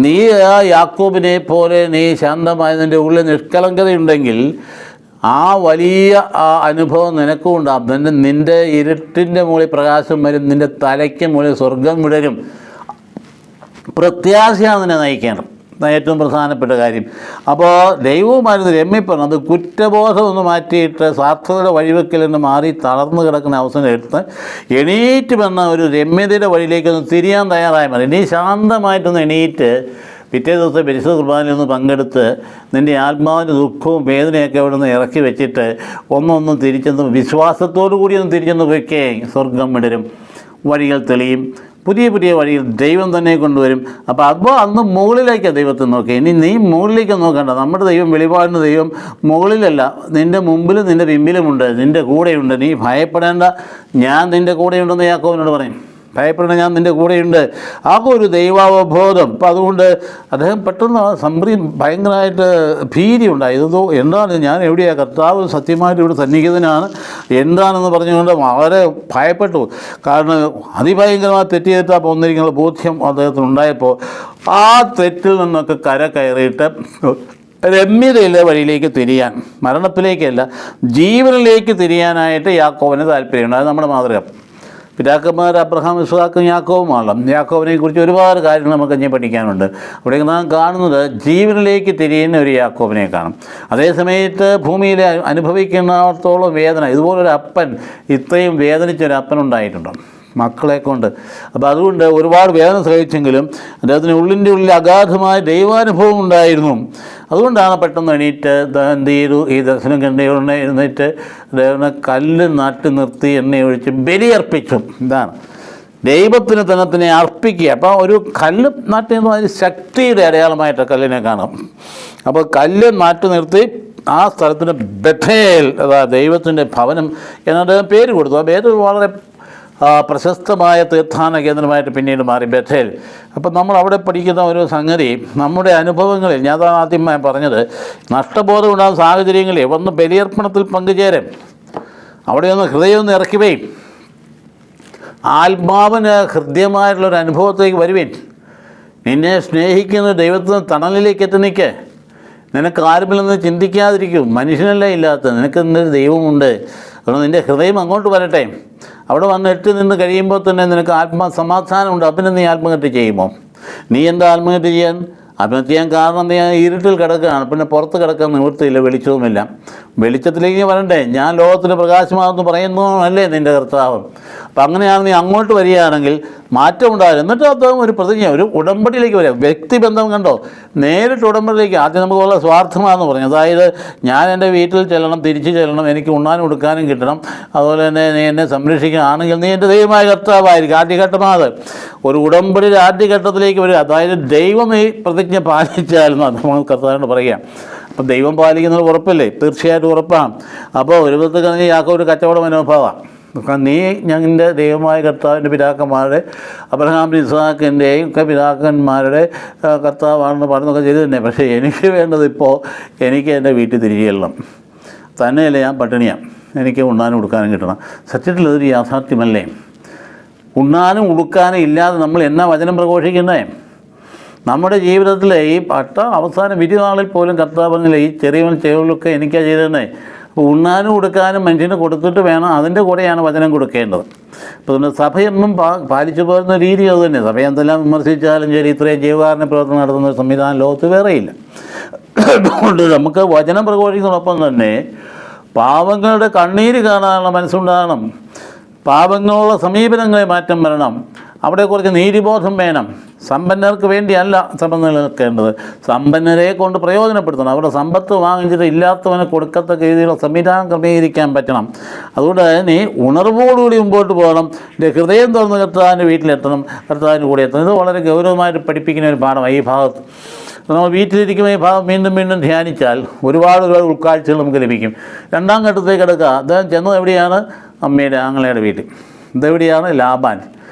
നീ ആ യാക്കോബിനെ പോലെ നീ ശാന്തമായ നിൻ്റെ ഉള്ളിൽ നിഷ്കളങ്കതയുണ്ടെങ്കിൽ ആ വലിയ ആ അനുഭവം നിനക്കും ഉണ്ടാകും. നിൻ്റെ ഇരുട്ടിൻ്റെ മുകളിൽ പ്രകാശം വരും, നിൻ്റെ തലയ്ക്ക് മുകളിൽ സ്വർഗം വിടരും. പ്രത്യാശയാണ് നിന്നെ നയിക്കേണ്ടത്, ഏറ്റവും പ്രധാനപ്പെട്ട കാര്യം. അപ്പോൾ ദൈവവുമായിരുന്നു രമ്യപ്പെടണം. അത് കുറ്റബോധം ഒന്ന് മാറ്റിയിട്ട് സാർത്ഥകയുടെ വഴിവെക്കൽ നിന്ന് മാറി തളർന്നു കിടക്കുന്ന അവസരം എടുത്ത് എണീറ്റ് വന്ന ഒരു രമ്യതയുടെ വഴിയിലേക്കൊന്ന് തിരിയാൻ തയ്യാറായാൽ മതി. ഇനി ശാന്തമായിട്ടൊന്ന് എണീറ്റ് പിറ്റേ ദിവസം പരിശുദ്ധ കുർബാനയിൽ ഒന്ന് പങ്കെടുത്ത് നിൻ്റെ ആത്മാവിൻ്റെ ദുഃഖവും വേദനയൊക്കെ അവിടെ നിന്ന് ഇറക്കി വെച്ചിട്ട് ഒന്നൊന്നും തിരിച്ചെന്ന് വിശ്വാസത്തോടു കൂടി ഒന്ന് തിരിച്ചെന്ന് വയ്ക്കേ, സ്വർഗം വിടരും, വഴികൾ തെളിയും, പുതിയ പുതിയ വഴികൾ ദൈവം തന്നെ കൊണ്ടുവരും. അപ്പോൾ അന്ന് മുകളിലേക്കാണ് ദൈവത്തെ നോക്കുക. ഇനി നീ മുകളിലേക്ക് നോക്കണ്ട. നമ്മുടെ ദൈവം, വെളിപാടിൻ്റെ ദൈവം മുകളിലല്ല, നിൻ്റെ മുമ്പിലും നിൻ്റെ പിമ്പിലുമുണ്ട്, നിൻ്റെ കൂടെയുണ്ട്. നീ ഭയപ്പെടേണ്ട, ഞാൻ നിൻ്റെ കൂടെയുണ്ടെന്ന് യാക്കോബിനോട് പറയും. ഭയപ്പെടേണ്ട, ഞാൻ നിൻ്റെ കൂടെയുണ്ട്. ആ ഒരു ദൈവാവബോധം. അപ്പോൾ അതുകൊണ്ട് അദ്ദേഹം പെട്ടെന്ന് ഭയങ്കരമായിട്ട് ഭീതി ഉണ്ടായി. ഇതോ എന്താണ്, ഞാൻ എവിടെയാണ്, കർത്താവ് സത്യമായിട്ട് ഇവിടെ സന്നിഹിതനാണ് എന്താണെന്ന് പറഞ്ഞുകൊണ്ട് വളരെ ഭയപ്പെട്ടു. കാരണം അതിഭയങ്കരമായി തെറ്റ് ചെയ്തിട്ടാണ് പോന്നിരിക്കുന്ന ബോധ്യം അദ്ദേഹത്തിനുണ്ടായപ്പോൾ ആ തെറ്റിൽ നിന്നൊക്കെ കയറിയിട്ട് രമ്യതയിലെ വഴിയിലേക്ക് തിരിയാൻ, മരണത്തിലേക്കല്ല ജീവനിലേക്ക് തിരിയാനായിട്ട് യാക്കോബിന് താല്പര്യമുണ്ട്. അത് നമ്മുടെ മാതൃക. പിതാക്കന്മാർ അബ്രഹാം, ഇസ്ഹാക്കും യാക്കോബുമാണല്ലോ. യാക്കോബിനെ കുറിച്ച് ഒരുപാട് കാര്യങ്ങൾ നമുക്ക് ഇനി പഠിക്കാനുണ്ട്. അവിടെ നാം കാണുന്നത് ജീവനിലേക്ക് തിരിയുന്ന ഒരു യാക്കോബിനെ കാണും. അതേസമയത്ത് ഭൂമിയിൽ അനുഭവിക്കുന്നിടത്തോളം വേദന, ഇതുപോലൊരു അപ്പൻ, ഇത്രയും വേദനിച്ചൊരു അപ്പനുണ്ടായിട്ടുണ്ടോ മക്കളെ കൊണ്ട്? അപ്പോൾ അതുകൊണ്ട് ഒരുപാട് വേദന സഹിച്ചെങ്കിലും അദ്ദേഹത്തിന് ഉള്ളിൻ്റെ ഉള്ളിൽ അഗാധമായ ദൈവാനുഭവം ഉണ്ടായിരുന്നു. അതുകൊണ്ടാണ് പെട്ടെന്ന് എണീറ്റ് എന്ത് ചെയ്തു, ഈ ദർശനം കണ്ടുകൊണ്ട് എഴുന്നേറ്റ് അദ്ദേഹം കല്ല് നാട്ടി നിർത്തി എണ്ണയൊഴിച്ച് ബലിയർപ്പിച്ചു. ഇതാണ് ദൈവത്തിന് തന്നെ അർപ്പിക്കുക. അപ്പോൾ ഒരു കല്ല് നാട്ടി അതിന് ശക്തിയുടെ അടയാളമായിട്ട് കല്ലിനെ കാണാം. അപ്പോൾ കല്ല് നാട്ടി നിർത്തി ആ സ്ഥലത്തിന് ബഥേൽ, അതാ ദൈവത്തിൻ്റെ ഭവനം എന്നത് പേര് കൊടുത്തു. ആ പേര് വളരെ പ്രശസ്തമായ തീർത്ഥാടന കേന്ദ്രമായിട്ട് പിന്നീട് മാറി, ബഥേൽ. അപ്പം നമ്മൾ അവിടെ പഠിക്കുന്ന ഒരു സംഗതി, നമ്മുടെ അനുഭവങ്ങളിൽ, ഞാൻ ആദ്യമായി പറഞ്ഞത്, നഷ്ടബോധം ഉണ്ടാകുന്ന സാഹചര്യങ്ങളിൽ ഒന്ന് ബലിയർപ്പണത്തിൽ പങ്കുചേരും, അവിടെ ഒന്ന് ഹൃദയം ഒന്ന് ഇറക്കുകയും ആത്മാവിന് ഹൃദ്യമായിട്ടുള്ളൊരു അനുഭവത്തേക്ക് വരുവേൻ. നിന്നെ സ്നേഹിക്കുന്ന ദൈവത്തിന് തണലിലേക്ക് എത്തി നിനക്ക് ആരുമില്ലെന്ന് ചിന്തിക്കാതിരിക്കും. മനുഷ്യനല്ല ഇല്ലാത്ത, നിനക്ക് നിൻ്റെ ദൈവമുണ്ട്. അതുകൊണ്ട് നിൻ്റെ ഹൃദയം അങ്ങോട്ട് വരട്ടെ. അവിടെ വന്നിട്ട് നിന്ന് കഴിയുമ്പോൾ തന്നെ നിനക്ക് സമാധാനമുണ്ട്. അപ്പം നീ ആത്മഹത്യ ചെയ്യുമോ? നീ എന്താ ആത്മഹത്യ ചെയ്യാൻ? ആത്മഹത്യ ചെയ്യാൻ കാരണം നീ ഇരുട്ടിൽ കിടക്കുകയാണ്. പിന്നെ പുറത്ത് കിടക്കാൻ നിവൃത്തിയില്ല, വെളിച്ചവുമില്ല. വെളിച്ചത്തിലേക്ക് വരണ്ടേ? ഞാൻ ലോകത്തിന് പ്രകാശമാണെന്ന് പറയുന്നതല്ലേ നിൻ്റെ കർത്താവ്. അപ്പം അങ്ങനെയാണ് നീ അങ്ങോട്ട് വരികയാണെങ്കിൽ മാറ്റം ഉണ്ടാകും. എന്നിട്ട് അദ്ദേഹം ഒരു പ്രതിജ്ഞ, ഒരു ഉടമ്പടിയിലേക്ക് വരിക. വ്യക്തിബന്ധം കണ്ടോ, നേരിട്ട് ഉടമ്പടിയിലേക്ക്. ആദ്യം നമുക്ക് വളരെ സ്വാർത്ഥമാണെന്ന് പറഞ്ഞു. അതായത് ഞാൻ എൻ്റെ വീട്ടിൽ ചെല്ലണം, തിരിച്ച് ചെല്ലണം, എനിക്ക് ഉണ്ണാനും ഉടുക്കാനും കിട്ടണം, അതുപോലെ തന്നെ നീ എന്നെ സംരക്ഷിക്കുകയാണെങ്കിൽ നീ എൻ്റെ ദൈവമായ കർത്താവായിരിക്കും. ആദ്യഘട്ടമാണ് ഒരു ഉടമ്പടിയുടെ ആദ്യഘട്ടത്തിലേക്ക് വരിക. അതായത് ദൈവം ഈ പ്രതിജ്ഞ പാലിച്ചാലും അത് നമ്മൾ കർത്താവിനോട് പറയുക. അപ്പം ദൈവം പാലിക്കുന്നത് ഉറപ്പല്ലേ? തീർച്ചയായിട്ടും ഉറപ്പാണ്. അപ്പോൾ ഒരു വിധത്തിൽ കഴിഞ്ഞ് യാക്കോബ് ഒരു കച്ചവട മനോഭാവമാണ്. നീ ഞങ്ങളുടെ ദൈവമായ കർത്താവിൻ്റെ പിതാക്കന്മാരുടെ, അബ്രഹാം, ഇസ്ഹാക്കിൻ്റെയും ഒക്കെ പിതാക്കന്മാരുടെ കർത്താവാണെന്ന് പറഞ്ഞൊക്കെ ചെയ്തു തന്നെ. പക്ഷേ എനിക്ക് വേണ്ടത് ഇപ്പോൾ എനിക്ക് എൻ്റെ വീട്ടിൽ തിരികെ ചെല്ലണം. തന്നെയല്ലേ ഞാൻ പട്ടിണിയാണ്, എനിക്ക് ഉണ്ണാനും ഉടുക്കാനും കിട്ടണം. സത്യത്തിൽ അതൊരു യാഥാർത്ഥ്യമല്ലേ? ഉണ്ണാനും ഉടുക്കാനും ഇല്ലാതെ നമ്മൾ എന്നാ വചനം പ്രഘോഷിക്കുന്നേ? നമ്മുടെ ജീവിതത്തിൽ ഈ അവസാന വിധി നാളിൽ പോലും കർത്താവ് ഈ ചെറിയവൻ ചെറുകളൊക്കെ എനിക്കാണ് ചെയ്തതെന്നേ. അപ്പോൾ ഉണ്ണാനും ഉടുക്കാനും മനുഷ്യന് കൊടുത്തിട്ട് വേണം, അതിൻ്റെ കൂടെയാണ് വചനം കൊടുക്കേണ്ടത്. അപ്പോൾ അതുകൊണ്ട് സഭയൊന്നും പാലിച്ചു പോരുന്ന രീതി അത് തന്നെ. സഭ എന്തെല്ലാം വിമർശിച്ചാലും ശരി, ഇത്രയും ജീവകാരുണ്യ പ്രവർത്തനം നടത്തുന്ന ഒരു സംവിധാനം ലോകത്ത് വേറെയില്ല. അതുകൊണ്ട് നമുക്ക് വചനം പ്രഘോഷിക്കുന്നതോടൊപ്പം തന്നെ പാവങ്ങളുടെ കണ്ണീര് കാണാനുള്ള മനസ്സുണ്ടാകണം. പാവങ്ങളുള്ള സമീപനങ്ങളെ മാറ്റം വരണം. അവിടെ കുറച്ച് നീതിബോധം വേണം. സമ്പന്നർക്ക് വേണ്ടിയല്ല സഭ നിലനിൽക്കേണ്ടത്, സമ്പന്നരെ കൊണ്ട് പ്രയോജനപ്പെടുത്തണം. അവരുടെ സമ്പത്ത് വാങ്ങിച്ചിട്ട് ഇല്ലാത്തവന് കൊടുക്കത്തക്ക രീതിയിലുള്ള സംവിധാനം ക്രമീകരിക്കാൻ പറ്റണം. അതുകൊണ്ട് നീ ഉണർവോടുകൂടി മുമ്പോട്ട് പോകണം. എൻ്റെ ഹൃദയം തുറന്ന് കർത്താവിൻ്റെ വീട്ടിലെത്തണം, കർത്താവിൻ്റെ കൂടെ എത്തണം. ഇത് വളരെ ഗൗരവമായിട്ട് പഠിപ്പിക്കുന്ന ഒരു പാഠമാണ് ഈ ഭാഗത്ത്. നമ്മൾ വീട്ടിലിരിക്കുമ്പോൾ ഈ ഭാഗം വീണ്ടും വീണ്ടും ധ്യാനിച്ചാൽ ഒരുപാട് ഉൾക്കാഴ്ചകൾ നമുക്ക് ലഭിക്കും. രണ്ടാം ഘട്ടത്തേക്ക് കിടക്കുക. അദ്ദേഹം ചെന്നത് എവിടെയാണ്? അമ്മയുടെ ആങ്ങളയുടെ വീട്ടിൽ. ഇതെവിടെയാണ്? ലാബാൻ.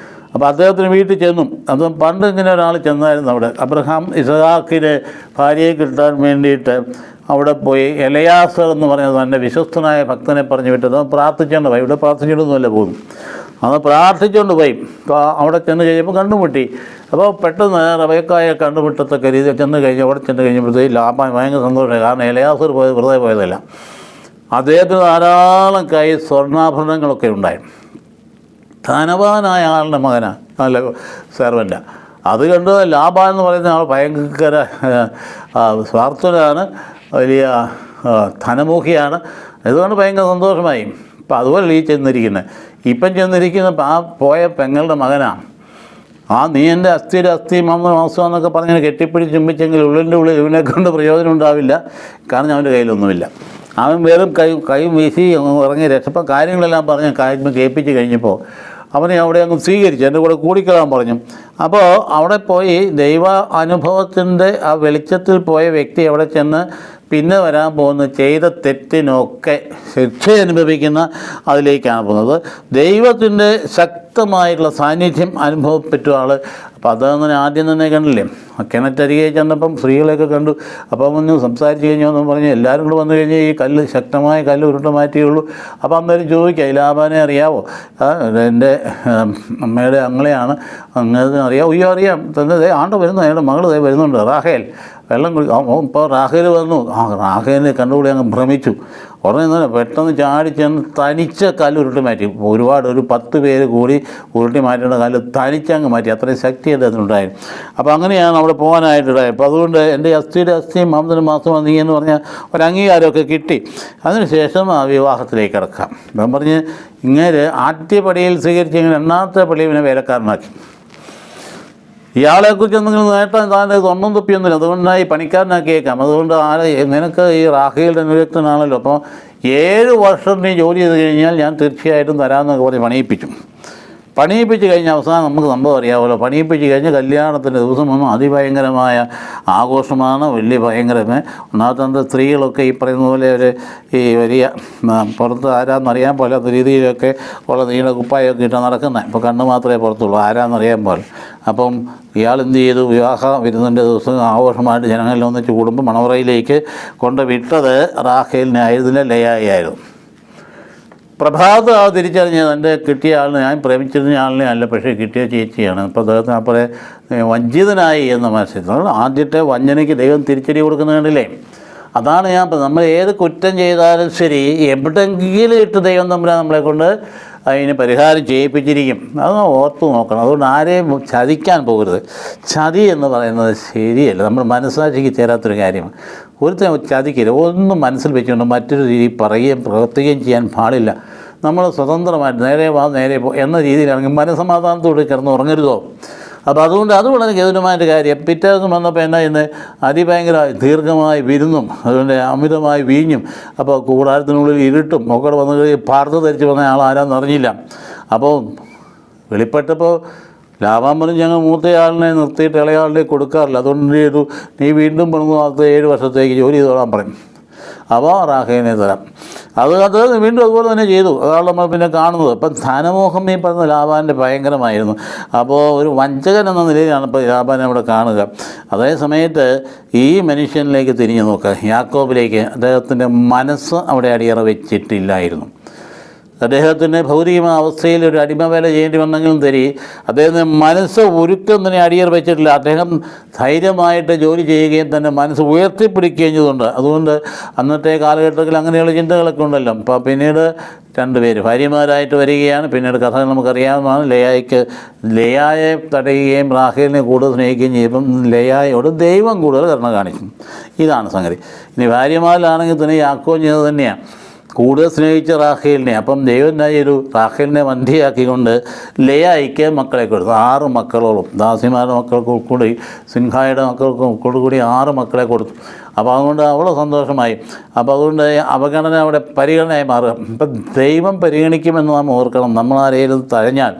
അപ്പോൾ അദ്ദേഹത്തിന് വീട്ടിൽ ചെന്നു. അത് പണ്ട് ഇങ്ങനെ ഒരാൾ ചെന്നായിരുന്നു അവിടെ. അബ്രഹാം ഇസ്ഹാക്കിന് ഭാര്യയെ കിട്ടാൻ വേണ്ടിയിട്ട് അവിടെ പോയി എലയാസർ എന്ന് പറഞ്ഞത് തന്നെ വിശ്വസ്തനായ ഭക്തനെ പറഞ്ഞു വിട്ടത്. അത് പ്രാർത്ഥിച്ചുകൊണ്ട് പോയി. ഇവിടെ പ്രാർത്ഥിച്ചിട്ടൊന്നുമല്ല പോകും, അത് പ്രാർത്ഥിച്ചുകൊണ്ട് പോയി. അപ്പോൾ അവിടെ ചെന്ന് കഴിഞ്ഞപ്പോൾ കണ്ടുമുട്ടി. അപ്പോൾ പെട്ടെന്ന് റബേക്കായെ കണ്ടുമുട്ടത്തക്ക രീതിയിൽ ചെന്ന് കഴിഞ്ഞ് അവിടെ ചെന്ന് കഴിഞ്ഞപ്പോഴത്തേക്ക് ലാഭാൻ ഭയങ്കര സന്തോഷമായി. കാരണം എലയാസർ പോയത് വെറുതെ പോയതല്ല. അദ്ദേഹത്തിന് ധാരാളം സ്വർണ്ണാഭരണങ്ങളൊക്കെ ഉണ്ടായി. ധനവാനായ ആളുടെ മകനാണ്, നല്ല സെർവൻ്റാണ്. അത് കണ്ട് ലാബാൻ എന്ന് പറയുന്ന ആൾ ഭയങ്കര സ്വാർത്ഥനാണ്, വലിയ ധനമോഹിയാണ്. അതുകൊണ്ട് ഭയങ്കര സന്തോഷമായി. അപ്പം അതുപോലെ ഈ ചെന്നിരിക്കുന്നത്, ഇപ്പം ചെന്നിരിക്കുന്ന ആ പോയ പെങ്ങളുടെ മകനാണ്. നീ എൻ്റെ അസ്ഥിയുടെ അസ്ഥി മാംസം എന്നൊക്കെ പറഞ്ഞ് കെട്ടിപ്പിടിച്ച് ചുംബിച്ചെങ്കിൽ ഉള്ളിൻ്റെ ഉള്ളിൽ ഇവനെ കൊണ്ട് പ്രയോജനം ഉണ്ടാവില്ല. കാരണം അവൻ്റെ കയ്യിലൊന്നുമില്ല. അവൻ വെറും കൈയും വീശി ഇറങ്ങി രക്ഷപ്പം കാര്യങ്ങളെല്ലാം പറഞ്ഞ് കാര്യം കേൾപ്പിച്ച് കഴിഞ്ഞപ്പോൾ അവനെ അവിടെ അങ്ങ് സ്വീകരിച്ചു, എൻ്റെ കൂടെ കൂടിക്കളാൻ പറഞ്ഞു. അപ്പോൾ അവിടെ പോയി ദൈവ അനുഭവത്തിൻ്റെ ആ വെളിച്ചത്തിൽ പോയ വ്യക്തി അവിടെ ചെന്ന് പിന്നെ വരാൻ പോകുന്ന ചെയ്ത തെറ്റിനൊക്കെ ശിക്ഷ അനുഭവിക്കുന്ന അതിലേക്കാണ് പോകുന്നത്. ദൈവത്തിൻ്റെ ശക്തമായിട്ടുള്ള സാന്നിധ്യം അനുഭവപ്പെട്ട ആൾ. അപ്പോൾ അതങ്ങനെ ആദ്യം തന്നെ കണ്ടില്ലേ, കിണറ്റരികെ ചെന്നപ്പം സ്ത്രീകളെയൊക്കെ കണ്ടു. അപ്പം ഒന്ന് സംസാരിച്ച് കഴിഞ്ഞോന്നും പറഞ്ഞ് എല്ലാവരും കൂടെ വന്നു കഴിഞ്ഞാൽ ഈ കല്ല് ശക്തമായ കല്ല് ഉരുട്ട് മാറ്റിയുള്ളൂ. അപ്പോൾ അന്നേരം ചോദിക്കുക, ലാബാനെ അറിയാവോ? എൻ്റെ അമ്മയുടെ അങ്ങളെയാണ്, അങ്ങനെ അറിയാമോ? അയ്യോ അറിയാം, തന്നെ ആണ്ട് വരുന്നു, അയാളുടെ മകൾ വരുന്നുണ്ട്, റാഹേൽ. വെള്ളം ഇപ്പോൾ റാഹേൽ വന്നു. റാഹേലിനെ കണ്ടുകൂടി അങ്ങ് ഭ്രമിച്ചു. ഉടനെ തന്നെ പെട്ടെന്ന് ചാടി ചെന്ന് തനിച്ച കല്ല് ഉരുട്ടി മാറ്റി. ഒരു 10 പേര് കൂടി ഉരുട്ടി മാറ്റേണ്ട കല്ല് തനിച്ചങ്ങ് മാറ്റി. അത്രയും ശക്തി അതിനുണ്ടായിരുന്നു. അപ്പോൾ അങ്ങനെയാണ് അവിടെ പോകാനായിട്ടുണ്ടായത്. അപ്പോൾ അതുകൊണ്ട് എൻ്റെ അസ്ഥിയുടെ അസ്ഥിയും മാംസത്തിന് മാസം നീ എന്ന് പറഞ്ഞാൽ ഒരു അംഗീകാരമൊക്കെ കിട്ടി. അതിനുശേഷം ആ വിവാഹത്തിലേക്ക് കിടക്കാം. ഞാൻ പറഞ്ഞ് ഇങ്ങനെ ആദ്യ പടിയിൽ സ്വീകരിച്ചെങ്കിൽ രണ്ടാമത്തെ പടിയിൽ പിന്നെ വേലക്കാരനാക്കി. ഇയാളെക്കുറിച്ച് എന്തെങ്കിലും നേട്ടം താൻ്റെ തൊണ്ണം തൊപ്പിയൊന്നുമില്ല, അതുകൊണ്ടായി പണിക്കാരനാക്കിയേക്കാം. അതുകൊണ്ട് നിനക്ക് ഈ റാഹേലിൻ്റെ അനുരക്തനാണല്ലോ, അപ്പോൾ 7 വർഷം നീ ജോലി ചെയ്ത് കഴിഞ്ഞാൽ ഞാൻ തീർച്ചയായിട്ടും തരാമെന്നൊക്കെ പറഞ്ഞ് പണിയിപ്പിച്ച് കഴിഞ്ഞ അവസാനം നമുക്ക് സംഭവം അറിയാമല്ലോ. പണിയിപ്പിച്ച് കഴിഞ്ഞ് കല്യാണത്തിൻ്റെ ദിവസം വന്നു അതിഭയങ്കരമായ ആഘോഷമാണ്, വലിയ ഭയങ്കരമേ. ഒന്നാമത്തെ സ്ത്രീകളൊക്കെ ഈ പറയുന്ന പോലെ ഈ വലിയ പുറത്ത് ആരാന്നറിയാൻ പോലാത്ത രീതിയിലൊക്കെ ഉള്ള നീണ്ട കുപ്പായൊക്കെ ഇട്ടാൽ നടക്കുന്നത്. ഇപ്പോൾ കണ്ണ് മാത്രമേ പുറത്തുള്ളൂ, ആരാന്നറിയാൻ പോലെ. അപ്പം ഇയാൾ എന്ത് ചെയ്തു, വിവാഹ വിരുന്നിൻ്റെ ദിവസം ആഘോഷമായിട്ട് ജനങ്ങളിൽ ഒന്നിച്ച് കൂടുമ്പോൾ മണവറയിലേക്ക് വിട്ടത് റാഹേലിനായിരുന്നില്ല, ലെയായായിരുന്നു. പ്രഭാതം തിരിച്ചറിഞ്ഞത് എൻ്റെ കിട്ടിയ ആളിനെ, ഞാൻ പ്രേമിച്ചിരുന്ന ആളിനെ അല്ല, പക്ഷേ കിട്ടിയ ചേച്ചിയാണ്. അപ്പോൾ അദ്ദേഹത്തിന് അപ്പോഴേ വഞ്ചിതനായി എന്ന് മനസ്സിലാക്കുന്നത്. ആദ്യത്തെ വഞ്ചനയ്ക്ക് ദൈവം തിരിച്ചടി കൊടുക്കുന്നത് കണ്ടില്ലേ? അതാണ് നമ്മൾ ഏത് കുറ്റം ചെയ്താലും ശരി, എവിടെയെങ്കിലും ഇട്ട് ദൈവം നമ്മളെ കൊണ്ട് അതിന് പരിഹാരം ചെയ്യിപ്പിച്ചിരിക്കും. അത് ഓർത്ത് നോക്കണം. അതുകൊണ്ട് ആരെയും ചതിക്കാൻ പോകരുത്. ചതി എന്ന് പറയുന്നത് ശരിയല്ല, നമ്മൾ മനസ്സാക്ഷിക്ക് ചേരാത്തൊരു കാര്യമാണ്. ഒരുത്തരം ചതിക്കരുത്. ഒന്നും മനസ്സിൽ വെച്ചുകൊണ്ട് മറ്റൊരു രീതി പറയുകയും പ്രവർത്തിക്കുകയും ചെയ്യാൻ പാടില്ല. നമ്മൾ സ്വതന്ത്രമായിട്ട് നേരെ പോ എന്ന രീതിയിലാണെങ്കിൽ മനസ്സമാധാനത്തോടെ കിടന്ന് ഉറങ്ങരുതോ. അപ്പോൾ അതുകൊണ്ട് അത് വളരെ ഗൗരവമായിട്ട് കാര്യം. പിറ്റേ ദിവസം വന്നപ്പോൾ എന്നാ ഇന്ന് അതിഭയങ്കരമായി ദീർഘമായി വിരുന്നും അതുകൊണ്ട് അമിതമായി വീഞ്ഞും. അപ്പോൾ കൂടാരത്തിനുള്ളിൽ ഇരുട്ടും ഒക്കെ വന്ന് പാർത്ത് ധരിച്ച് വന്ന ആൾ ആരാന്ന് അറിഞ്ഞില്ല. അപ്പോൾ വെളിപ്പെട്ടപ്പോൾ ലാഭാൻ പറഞ്ഞ് ഞങ്ങൾ മൂത്തയാളിനെ നിർത്തിയിട്ട് ഇളയാളിനെ കൊടുക്കാറില്ല, അതുകൊണ്ട് നീ വീണ്ടും പണിതു 7 വർഷത്തേക്ക് ജോലി ചെയ്തോളാൻ പറയും. അപ്പോൾ റാഹേലിനെ തരാം. അത് വീണ്ടും അതുപോലെ തന്നെ ചെയ്തു. അതാണ് നമ്മൾ പിന്നെ കാണുന്നത്. അപ്പം ധനമോഹം ഈ പറഞ്ഞ ലാബാൻ്റെ ഭയങ്കരമായിരുന്നു. അപ്പോൾ ഒരു വഞ്ചകൻ എന്ന നിലയിലാണ് ഇപ്പോൾ ലാബാനെ അവിടെ കാണുക. അതേ സമയത്ത് ഈ മനുഷ്യനിലേക്ക് തിരിഞ്ഞു നോക്കുക, യാക്കോബിലേക്ക്. അദ്ദേഹത്തിൻ്റെ മനസ്സ് അവിടെ അടിയറ വെച്ചിട്ടില്ലായിരുന്നു. അദ്ദേഹത്തിൻ്റെ ഭൗതികമായ അവസ്ഥയിൽ ഒരു അടിമ വേല ചെയ്യേണ്ടി വന്നെങ്കിലും തരി, അദ്ദേഹത്തിൻ്റെ മനസ്സ് ഒരുക്കം തന്നെ അടിയർ വെച്ചിട്ടില്ല. അദ്ദേഹം ധൈര്യമായിട്ട് ജോലി ചെയ്യുകയും തന്നെ മനസ്സ് ഉയർത്തിപ്പിടിക്കുകയും ചെയ്തുകൊണ്ട്. അതുകൊണ്ട് അന്നത്തെ കാലഘട്ടത്തിൽ അങ്ങനെയുള്ള ചിന്തകളൊക്കെ ഉണ്ടല്ലോ. അപ്പോൾ പിന്നീട് 2 പേര് ഭാര്യമാരായിട്ട് വരികയാണ്. പിന്നീട് കഥകൾ നമുക്കറിയാവുന്നതാണ്. ലെയായെ തടയുകയും റാഹേലിനെ കൂടുതൽ സ്നേഹിക്കുകയും ചെയ്യുമ്പം ലെയായോട് ദൈവം കൂടുതൽ കരുണ കാണിക്കും. ഇതാണ് സംഗതി. ഇനി ഭാര്യമാരിലാണെങ്കിൽ തന്നെ യാക്കോബ് ചെയ്തത് തന്നെയാണ്, കൂടുതൽ സ്നേഹിച്ച റാഹേലിനെ. അപ്പം ദൈവം ഒരു റാഹേലിനെ വന്ധിയാക്കിക്കൊണ്ട് ലെയായിക്ക് മക്കളെ കൊടുത്തു. 6 മക്കളോളം, ദാസിമാരുടെ മക്കൾക്ക് കൂടി സിൻഹായുടെ മക്കൾക്ക് കൂടി 6 മക്കളെ കൊടുത്തു. അപ്പോൾ അതുകൊണ്ട് അവൾ സന്തോഷമായി. അപ്പോൾ അതുകൊണ്ട് അവഗണന അവിടെ പരിഗണനയായി മാറുക. ഇപ്പം ദൈവം പരിഗണിക്കുമെന്ന് നാം ഓർക്കണം. നമ്മളാരെയും തഴഞ്ഞാൽ,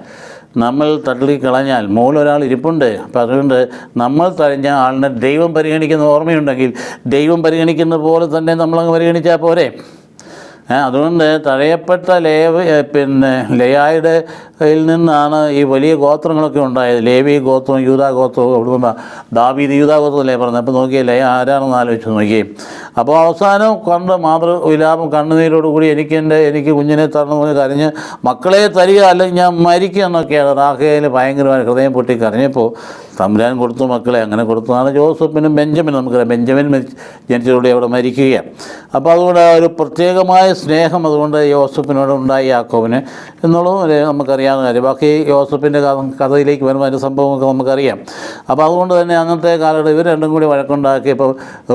നമ്മൾ തള്ളിക്കളഞ്ഞാൽ, മുകളിലൊരാൾ ഇരിപ്പുണ്ട്. അപ്പം അതുകൊണ്ട് നമ്മൾ തഴഞ്ഞ ആളിനെ ദൈവം പരിഗണിക്കുന്ന ഓർമ്മയുണ്ടെങ്കിൽ ദൈവം പരിഗണിക്കുന്ന പോലെ തന്നെ നമ്മളങ്ങ് പരിഗണിച്ചാൽ പോരെ. അതുകൊണ്ട് തഴയപ്പെട്ട ലെയായുടെ നിന്നാണ് ഈ വലിയ ഗോത്രങ്ങളൊക്കെ ഉണ്ടായത്. ലേവി ഗോത്രം, യൂദാ ഗോത്രം, അവിടുന്ന് ദാവീദ് യൂദാ ഗോത്രമല്ലേ പറഞ്ഞത്. അപ്പോൾ നോക്കിയേ ലെയ ആരാണെന്ന് ആലോചിച്ച് നോക്കിയേ. അപ്പോൾ അവസാനം മാതൃവിലാപം കണ്ണുനീരോടുകൂടി എനിക്ക് കുഞ്ഞിനെ തരണമെന്ന് കരഞ്ഞ് മക്കളെ തരിക അല്ലെങ്കിൽ ഞാൻ മരിക്കുക എന്നൊക്കെയാണ് റാഹേൽ ഭയങ്കരമായി ഹൃദയം പൊട്ടി കരഞ്ഞപ്പോൾ തമ്പുരാൻ കൊടുത്തു മക്കളെ, അങ്ങനെ കൊടുത്തതാണ് ജോസഫിനും ബെഞ്ചമിനും. നമുക്കറിയാം ബെഞ്ചമിൻ ജനിച്ചതോടെ അവിടെ മരിക്കുകയാണ്. അപ്പോൾ അതുകൊണ്ട് ആ ഒരു പ്രത്യേകമായ സ്നേഹം അതുകൊണ്ട് യോസഫിനോട് ഉണ്ടായി യാക്കോബിന് എന്നുള്ളതും നമുക്കറിയാവുന്ന കാര്യം. ബാക്കി യോസഫിൻ്റെ കഥയിലേക്ക് വരുമ്പോൾ അതിൻ്റെ സംഭവമൊക്കെ നമുക്കറിയാം. അപ്പോൾ അതുകൊണ്ട് തന്നെ അന്നത്തെ കാലത്ത് ഇവർ രണ്ടും കൂടി വഴക്കുണ്ടാക്കിയപ്പോൾ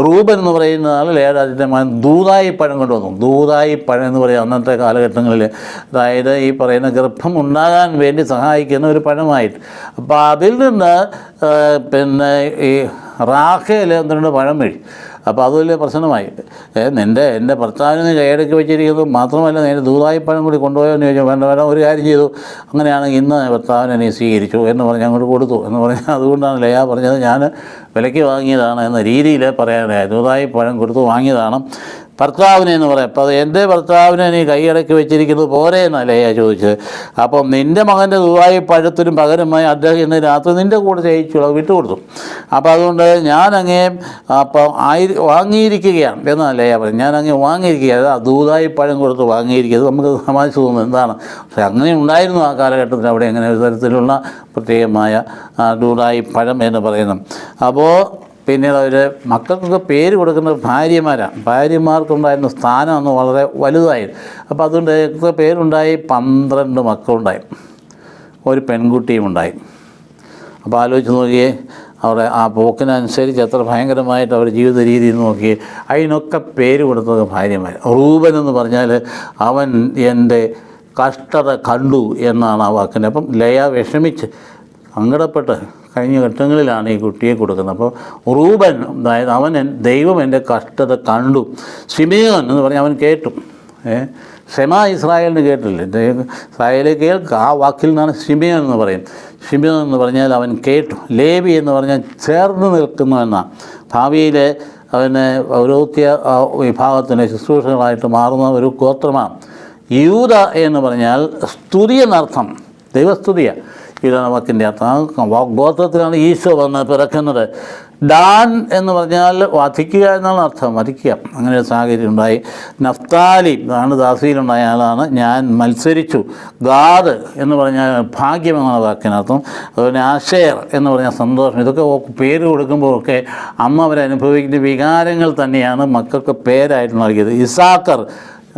റൂബൻ എന്ന് പറയുന്ന ആൾ ലേയാജിൻ്റെ മകൻ ദൂതായി പഴം കൊണ്ടുവന്നു. ദൂതായി പഴം എന്ന് പറയുക അന്നത്തെ കാലഘട്ടങ്ങളിൽ, അതായത് ഈ പറയുന്ന ഗർഭം ഉണ്ടാകാൻ വേണ്ടി സഹായിക്കുന്ന ഒരു പഴമായിട്ട്. അപ്പോൾ അതിൽ നിന്ന് പിന്നെ ഈ റാഖേൽ എന്തുകൊണ്ട് പഴം വീഴി. അപ്പോൾ അത് വലിയ പ്രശ്നമായി. എൻ്റെ ഭർത്താവിന് കൈയടക്കി വെച്ചിരിക്കുന്നത് മാത്രമല്ല, നേരെ ദൂതായി പഴം കൂടി കൊണ്ടുപോയെന്ന് ചോദിച്ചാൽ വേണ്ട വേണ്ട, ഒരു കാര്യം ചെയ്തു, അങ്ങനെയാണെങ്കിൽ ഇന്ന് ഭർത്താവിനെ നീ സ്വീകരിച്ചു എന്ന് പറഞ്ഞ് അങ്ങോട്ട് കൊടുത്തു എന്ന് പറഞ്ഞാൽ അതുകൊണ്ടാണ് ലയ പറഞ്ഞത് ഞാൻ വിലയ്ക്ക് വാങ്ങിയതാണ് എന്ന രീതിയിൽ പറയാനായി. ദൂതായി പഴം കൊടുത്ത് വാങ്ങിയതാണ് ഭർത്താവിനെ എന്ന് പറയാം. അപ്പോൾ അത് എൻ്റെ ഭർത്താവിനെ നീ കൈയടക്കി വെച്ചിരിക്കുന്നത് പോരെ എന്നല്ലേ ചോദിച്ചത്. അപ്പം നിൻ്റെ മകൻ്റെ ദുബായി പഴത്തിനും പകരമായി അദ്ദേഹം ഇന്ന് രാത്രി നിൻ്റെ കൂടെ ചെയ്യിച്ചുള്ളത് വിട്ടുകൊടുത്തു. അപ്പോൾ അതുകൊണ്ട് ഞാൻ അങ്ങേ അപ്പം വാങ്ങിയിരിക്കുകയാണ് എന്നല്ലേ പറയും. ഞാൻ അങ്ങേ വാങ്ങിയിരിക്കുക, ദൂതായി പഴം കൊടുത്ത് വാങ്ങിയിരിക്കുന്നത്. നമുക്ക് സമാധിച്ചു തോന്നുന്നു എന്താണ്, പക്ഷെ അങ്ങനെ ഉണ്ടായിരുന്നു ആ കാലഘട്ടത്തിൽ അവിടെ അങ്ങനെ ഒരു തരത്തിലുള്ള പ്രത്യേകമായ ദൂതായി പഴം എന്ന് പറയുന്നത്. അപ്പോൾ പിന്നീട് അവർ മക്കൾക്കൊക്കെ പേര് കൊടുക്കുന്നത് ഭാര്യമാരാണ്. ഭാര്യമാർക്കുണ്ടായിരുന്ന സ്ഥാനം അന്ന് വളരെ വലുതായിരുന്നു. അപ്പോൾ അതുകൊണ്ട് പേരുണ്ടായി 12 മക്കളുണ്ടായി, ഒരു പെൺകുട്ടിയും ഉണ്ടായി. അപ്പോൾ ആലോചിച്ച് നോക്കിയേ, അവിടെ ആ പോക്കിനനുസരിച്ച് എത്ര ഭയങ്കരമായിട്ട് അവർ ജീവിത രീതി നോക്കി. അതിനൊക്കെ പേര് കൊടുത്തത് ഭാര്യമാർ. റൂബൻ എന്ന് പറഞ്ഞാൽ അവൻ എൻ്റെ കഷ്ടത കണ്ടു എന്നാണ് ആ വാക്കിൻ്റെ. അപ്പം ലയ വിഷമിച്ച് സങ്കടപ്പെട്ട് കഴിഞ്ഞ ഘട്ടങ്ങളിലാണ് ഈ കുട്ടിയെ കൊടുക്കുന്നത്. അപ്പോൾ റൂബൻ, അതായത് അവൻ ദൈവം എൻ്റെ കഷ്ടത കണ്ടു. ശിമയോൻ എന്ന് പറഞ്ഞാൽ അവൻ കേട്ടു. ക്ഷമ ഇസ്രായേലിന് കേട്ടില്ലേ, ഇസ്രായേലെ കേൾക്കുക, ആ വാക്കിൽ നിന്നാണ് ശിമയോൻ എന്ന് പറയും. ശിമയോൻ എന്ന് പറഞ്ഞാൽ അവൻ കേട്ടു. ലേവി എന്ന് പറഞ്ഞാൽ ചേർന്ന് നിൽക്കുന്നു എന്നാണ്. ഭാവിയിൽ അവന് പൗരോഹിത്യ വിഭാഗത്തിൻ്റെ ശുശ്രൂഷകളായിട്ട് മാറുന്ന ഒരു ഗോത്രമാണ്. യൂദ എന്ന് പറഞ്ഞാൽ സ്തുതി എന്നർത്ഥം, ദൈവസ്തുതിയാണ് യൂദാവാക്കിൻ്റെ അർത്ഥം. ഗോത്രത്തിലാണ് ഈശോ വന്ന് പിറക്കുന്നത്. ഡാൻ എന്ന് പറഞ്ഞാൽ വധിക്കുക എന്നാണ് അർത്ഥം, വധിക്കുക. അങ്ങനെ ഒരു സാഹചര്യം ഉണ്ടായി. നഫ്താലി ആണ് ദാസിയിലുണ്ടായ ആളാണ്. ഞാൻ മത്സരിച്ചു. ഗാദ് എന്ന് പറഞ്ഞാൽ ഭാഗ്യം എന്നാണ് വാക്കിനർത്ഥം. അതുപോലെ ആശേർ എന്ന് പറഞ്ഞാൽ സന്തോഷം. ഇതൊക്കെ പേര് കൊടുക്കുമ്പോഴൊക്കെ അമ്മ അവരനുഭവിക്കുന്ന വികാരങ്ങൾ തന്നെയാണ് മക്കൾക്ക് പേരായിട്ട് നൽകിയത്. ഇസാക്കർ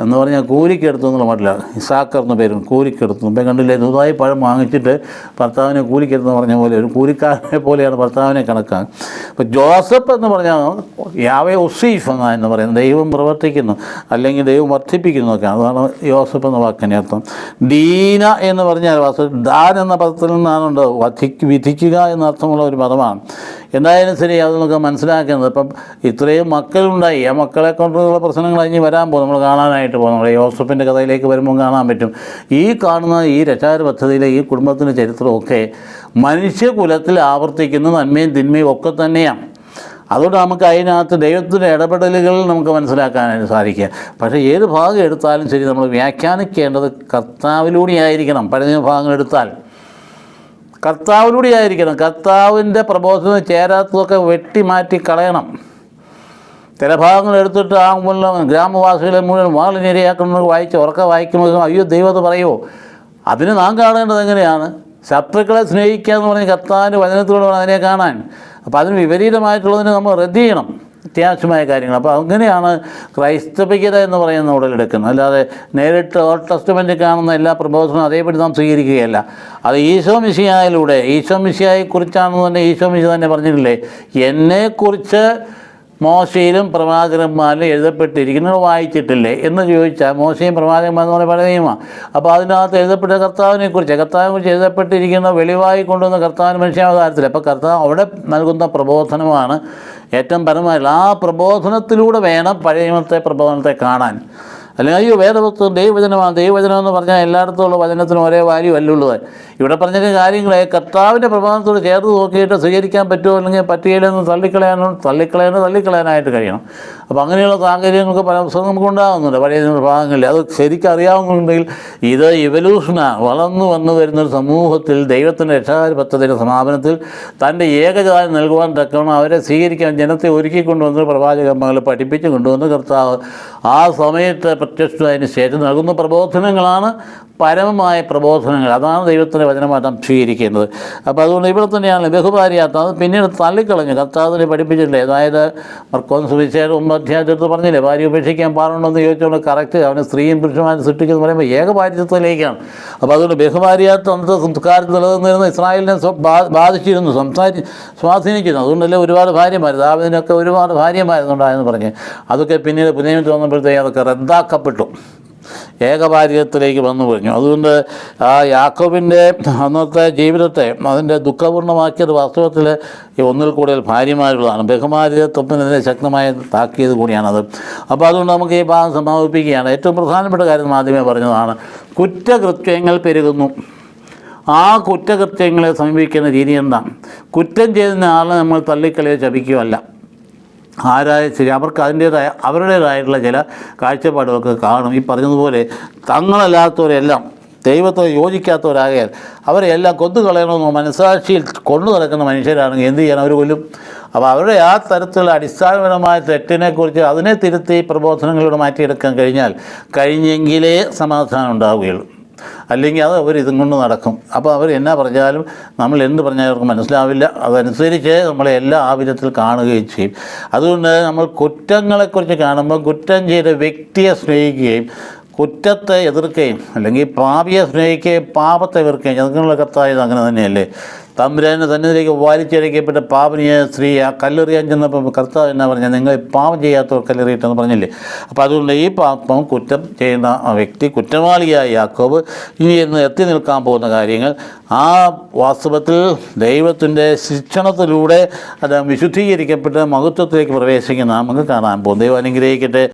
എന്ന് പറഞ്ഞാൽ കൂലിക്കെടുത്തു എന്നുള്ള മട്ടില്ല. ഇസാക്കർ എന്ന പേരും കൂലിക്കെടുത്തു. ഇപ്പം കണ്ടില്ലേ, ദുബായി പഴം വാങ്ങിച്ചിട്ട് ഭർത്താവിനെ കൂലിക്കെടുത്തെന്ന് പറഞ്ഞ പോലെ ഒരു കൂലിക്കാരനെ പോലെയാണ് ഭർത്താവിനെ കണക്കാണ്. അപ്പോൾ ജോസഫ് എന്ന് പറഞ്ഞാൽ യാവേ ഉസീഫ് എന്ന് പറയുന്നത് ദൈവം പ്രവർത്തിക്കുന്നു അല്ലെങ്കിൽ ദൈവം വർദ്ധിപ്പിക്കുന്നു ഒക്കെയാണ്. അതാണ് ജോസഫ് എന്ന വാക്കിൻ്റെ അർത്ഥം. ദീന എന്ന് പറഞ്ഞാൽ ദാൻ എന്ന പദത്തിൽ നിന്നാണ് വിധിക്കുക എന്നർത്ഥമുള്ള ഒരു പദമാണ്. എന്തായാലും ശരി, അത് നമുക്ക് മനസ്സിലാക്കുന്നത്. ഇപ്പം ഇത്രയും മക്കളുണ്ടായി, ആ മക്കളെ കൊണ്ടുള്ള പ്രശ്നങ്ങൾ കഴിഞ്ഞ് വരാൻ പോകും, നമ്മൾ കാണാനായിട്ട് പോകും. നമ്മുടെ യോസഫിൻ്റെ കഥയിലേക്ക് വരുമ്പോൾ കാണാൻ പറ്റും. ഈ കാണുന്ന ഈ രക്ഷാകര പദ്ധതിയിലെ ഈ കുടുംബത്തിൻ്റെ ചരിത്രമൊക്കെ മനുഷ്യകുലത്തിൽ ആവർത്തിക്കുന്ന നന്മയും തിന്മയും ഒക്കെ തന്നെയാണ്. അതുകൊണ്ട് നമുക്ക് അതിനകത്ത് ദൈവത്തിൻ്റെ ഇടപെടലുകൾ നമുക്ക് മനസ്സിലാക്കാനായിട്ട് സാധിക്കുക. പക്ഷേ ഏത് ഭാഗം എടുത്താലും ശരി, നമ്മൾ വ്യാഖ്യാനിക്കേണ്ടത് കർത്താവിലൂടെയായിരിക്കണം. പഴയ ഭാഗങ്ങൾ എടുത്താൽ കർത്താവിലൂടെ ആയിരിക്കണം. കർത്താവിൻ്റെ പ്രബോധനം ചേരാത്തതൊക്കെ വെട്ടിമാറ്റി കളയണം. ചില ഭാഗങ്ങൾ എടുത്തിട്ട് ആ മുഴുവൻ ഗ്രാമവാസികളെ മുഴുവൻ വാളിനിരയാക്കുന്നത് വായിക്കുമ്പോൾ അയ്യോ ദൈവം അത് പറയുമോ? അതിന് നാം കാണേണ്ടത് എങ്ങനെയാണ്? ശത്രുക്കളെ സ്നേഹിക്കുക എന്ന് പറഞ്ഞ് കർത്താവിൻ്റെ വചനത്തിലൂടെ വേണം അതിനെ കാണാൻ. അപ്പോൾ അതിന് വിപരീതമായിട്ടുള്ളതിനെ നമ്മൾ റദ്ദ് ചെയ്യണം, അത്യാവശ്യമായ കാര്യങ്ങൾ. അപ്പോൾ അങ്ങനെയാണ് ക്രൈസ്തവികത എന്ന് പറയുന്ന ഉടലെടുക്കുന്നത്. അല്ലാതെ നേരിട്ട് ഓൾഡ് ടെസ്റ്റമെൻറ്റിൽ കാണുന്ന എല്ലാ പ്രബോധനവും അതേപടി നാം സ്വീകരിക്കുകയല്ല. അത് ഈശോ മിശിഹായിലൂടെ, ഈശോ മിശിഹായെക്കുറിച്ചാണെന്ന് തന്നെ ഈശോ മിശിഹ തന്നെ പറഞ്ഞിട്ടില്ലേ, എന്നെക്കുറിച്ച് മോശയിലും പ്രവാചകന്മാരിലും എഴുതപ്പെട്ടിരിക്കുന്നത് വായിച്ചിട്ടില്ലേ എന്ന് ചോദിച്ചാൽ, മോശയും പ്രവാചകന്മാരെന്ന് പറഞ്ഞാൽ പഴയ നിയമമാണ്. അപ്പോൾ അതിനകത്ത് എഴുതപ്പെട്ട കർത്താവിനെക്കുറിച്ച് എഴുതപ്പെട്ടിരിക്കുന്ന വെളിവായി കൊണ്ടുവന്ന കർത്താവിന് മനുഷ്യാവതാരത്തിൽ. അപ്പോൾ കർത്താവ് അവിടെ നൽകുന്ന പ്രബോധനമാണ് ഏറ്റവും പരമായിട്ടുള്ള. ആ പ്രബോധനത്തിലൂടെ വേണം പഴയ നിയമത്തെ പ്രബോധനത്തെ കാണാൻ. അല്ലെങ്കിൽ അയ്യോ വേദപുസ്തകം ദൈവവചനമാണ്, ദൈവവചനം എന്ന് പറഞ്ഞാൽ എല്ലായിടത്തുമുള്ള വചനത്തിനും ഒരേ വാല്യൂ അല്ലുള്ളത്. ഇവിടെ പറഞ്ഞ കാര്യങ്ങളെ കർത്താവിൻ്റെ പ്രബോധനത്തോട് ചേർത്ത് നോക്കിയിട്ട് സ്വീകരിക്കാൻ പറ്റുമോ അല്ലെങ്കിൽ പറ്റുകയില്ലെന്ന് തള്ളിക്കളയാനായിട്ട് കഴിയണം. അപ്പോൾ അങ്ങനെയുള്ള സാഹചര്യങ്ങൾക്ക് പല പുസ്തകം നമുക്ക് ഉണ്ടാകുന്നുണ്ട് പഴയ ഭാഗങ്ങളിൽ. അത് ശരിക്കും അറിയാവുന്നുണ്ടെങ്കിൽ ഇത് ഇവല്യൂഷനാണ്. വളർന്നു വന്നു വരുന്നൊരു സമൂഹത്തിൽ ദൈവത്തിൻ്റെ രക്ഷാകര പദ്ധതിയുടെ സമാപനത്തിൽ തൻ്റെ ഏകജാതി നൽകുവാൻ തക്കവണ്ണം അവരെ സ്വീകരിക്കാൻ ജനത്തെ ഒരുക്കിക്കൊണ്ടുവന്ന് പ്രവാചകന്മാരെ പഠിപ്പിച്ച് കൊണ്ടുവന്ന് കർത്താവ് ആ സമയത്ത് പ്രത്യക്ഷമായതിനു ശേഷം നൽകുന്ന പ്രബോധനങ്ങളാണ് പരമമായ പ്രബോധനങ്ങൾ. അതാണ് ദൈവത്തിൻ്റെ വചനമായിട്ട് നാം സ്വീകരിക്കേണ്ടത്. അപ്പോൾ അതുകൊണ്ട് ഇവിടെ തന്നെയാണ് ബഹുഭാര്യാത്ത, അത് പിന്നീട് തള്ളിക്കളഞ്ഞു. കർത്താവിനെ പഠിപ്പിച്ചിട്ടില്ലേ? അതായത് മർക്കോസ് സുവിശേഷം 9 അധ്യായത്തിൽ പറഞ്ഞില്ലേ, ഭാര്യ ഉപേക്ഷിക്കാൻ പാടുണ്ടോ എന്ന് ചോദിച്ചുകൊണ്ട് കറക്റ്റ് അവന് സ്ത്രീയും പുരുഷന്മാരും സൃഷ്ടിച്ചെന്ന് പറയുമ്പോൾ ഏകഭാര്യത്വത്തിലേക്കാണ്. അപ്പോൾ അതുകൊണ്ട് ബഹുഭാര്യാത്ത അന്നത്തെ സംസ്കാരം നിലനിന്നിരുന്ന ഇസ്രായേലിനെ ബാധിച്ചിരുന്നു, സ്വാധീനിച്ചിരുന്നു. അതുകൊണ്ടല്ലേ ഒരുപാട് ഭാര്യമാർ, ദാവീദിനൊക്കെ ഒരുപാട് ഭാര്യമാരുന്നുണ്ടായെന്ന് പറഞ്ഞ് അതൊക്കെ പിന്നീട് പുനഃനിയമത്തിൽ വന്നപ്പോഴത്തേക്ക് അതൊക്കെ റദ്ദാക്കപ്പെട്ടു, ഏകഭാര്യത്തിലേക്ക് വന്നു കഴിഞ്ഞു. അതുകൊണ്ട് ആ യാക്കോബിൻ്റെ അന്നത്തെ ജീവിതത്തെ അതിൻ്റെ ദുഃഖപൂർണ്ണമാക്കിയത് വാസ്തവത്തിൽ ഒന്നിൽ കൂടുതൽ ഭാര്യമാരുള്ളതാണ്. ബഹുഭാര്യത്വത്തിനെതിരെ ശക്തമായ താക്കിയത് കൂടിയാണത്. അപ്പോൾ അതുകൊണ്ട് നമുക്ക് ഈ ഭാഗം സമാപിപ്പിക്കുകയാണ്. ഏറ്റവും പ്രധാനപ്പെട്ട കാര്യം ആദ്യമേ പറഞ്ഞതാണ്, കുറ്റകൃത്യങ്ങൾ പെരുകുന്നു. ആ കുറ്റകൃത്യങ്ങളെ സമീപിക്കുന്ന രീതി എന്താണ്? കുറ്റം ചെയ്യുന്ന ആളെ നമ്മൾ തള്ളിക്കളയോ ശപിക്കുകയല്ല. ആരായാലും ശരി, അവർക്ക് അവരുടേതായിട്ടുള്ള ചില കാഴ്ചപ്പാടുകളൊക്കെ കാണും. ഈ പറഞ്ഞതുപോലെ തങ്ങളല്ലാത്തവരെല്ലാം ദൈവത്തെ യോജിക്കാത്തവരാകയാൽ അവരെല്ലാം കൊന്നുകളയണമെന്നോ മനസ്സാക്ഷിയിൽ കൊണ്ടു നടക്കുന്ന മനുഷ്യരാണെങ്കിൽ എന്ത് ചെയ്യണം? അവർ കൊല്ലും. അപ്പോൾ അവരുടെ ആ തരത്തിലുള്ള അടിസ്ഥാനപരമായ തെറ്റിനെക്കുറിച്ച് അതിനെ തിരുത്തി പ്രബോധനങ്ങളിലൂടെ മാറ്റിയെടുക്കാൻ കഴിഞ്ഞെങ്കിലേ സമാധാനം ഉണ്ടാവുകയുള്ളൂ. അല്ലെങ്കിൽ അത് അവർ ഇതും കൊണ്ട് നടക്കും. അപ്പോൾ അവർ എന്നാ പറഞ്ഞാലും നമ്മൾ എന്ത് പറഞ്ഞാലും അവർക്ക് മനസ്സിലാവില്ല. അതനുസരിച്ച് നമ്മളെ എല്ലാ ആവിധത്തിൽ കാണുകയും ചെയ്യും. അതുകൊണ്ട് നമ്മൾ കുറ്റങ്ങളെക്കുറിച്ച് കാണുമ്പോൾ കുറ്റം ചെയ്ത വ്യക്തിയെ സ്നേഹിക്കുകയും കുറ്റത്തെ എതിർക്കുകയും അല്ലെങ്കിൽ പാപിയെ സ്നേഹിക്കുകയും പാപത്തെ എതിർക്കുകയും അതിനുള്ള കർത്താവ് അങ്ങനെ തന്നെയല്ലേ? തമ്പുരാൻ്റെ സന്നിധിയിലേക്ക് വലിച്ചഴിക്കപ്പെട്ട പാപനിയ സ്ത്രീ ആ കല്ലെറിയാൻ ചെന്നപ്പോൾ കർത്താവ് എന്നാ പറഞ്ഞാൽ, നിങ്ങൾ പാപം ചെയ്യാത്തവർ കല്ലെറിയിട്ടെന്ന് പറഞ്ഞില്ലേ? അപ്പോൾ അതുകൊണ്ട് ഈ പാപം കുറ്റം ചെയ്യുന്ന ആ വ്യക്തി, കുറ്റവാളിയായ യാക്കോബ് ഇനി എന്ന് എത്തി നിൽക്കാൻ പോകുന്ന കാര്യങ്ങൾ ആ വാസ്തവത്തിൽ ദൈവത്തിൻ്റെ ശിക്ഷണത്തിലൂടെ അത് വിശുദ്ധീകരിക്കപ്പെട്ട് മഹത്വത്തിലേക്ക് പ്രവേശിക്കുന്ന നമുക്ക് കാണാൻ പോകും. ദൈവം അനുഗ്രഹിക്കട്ടെ.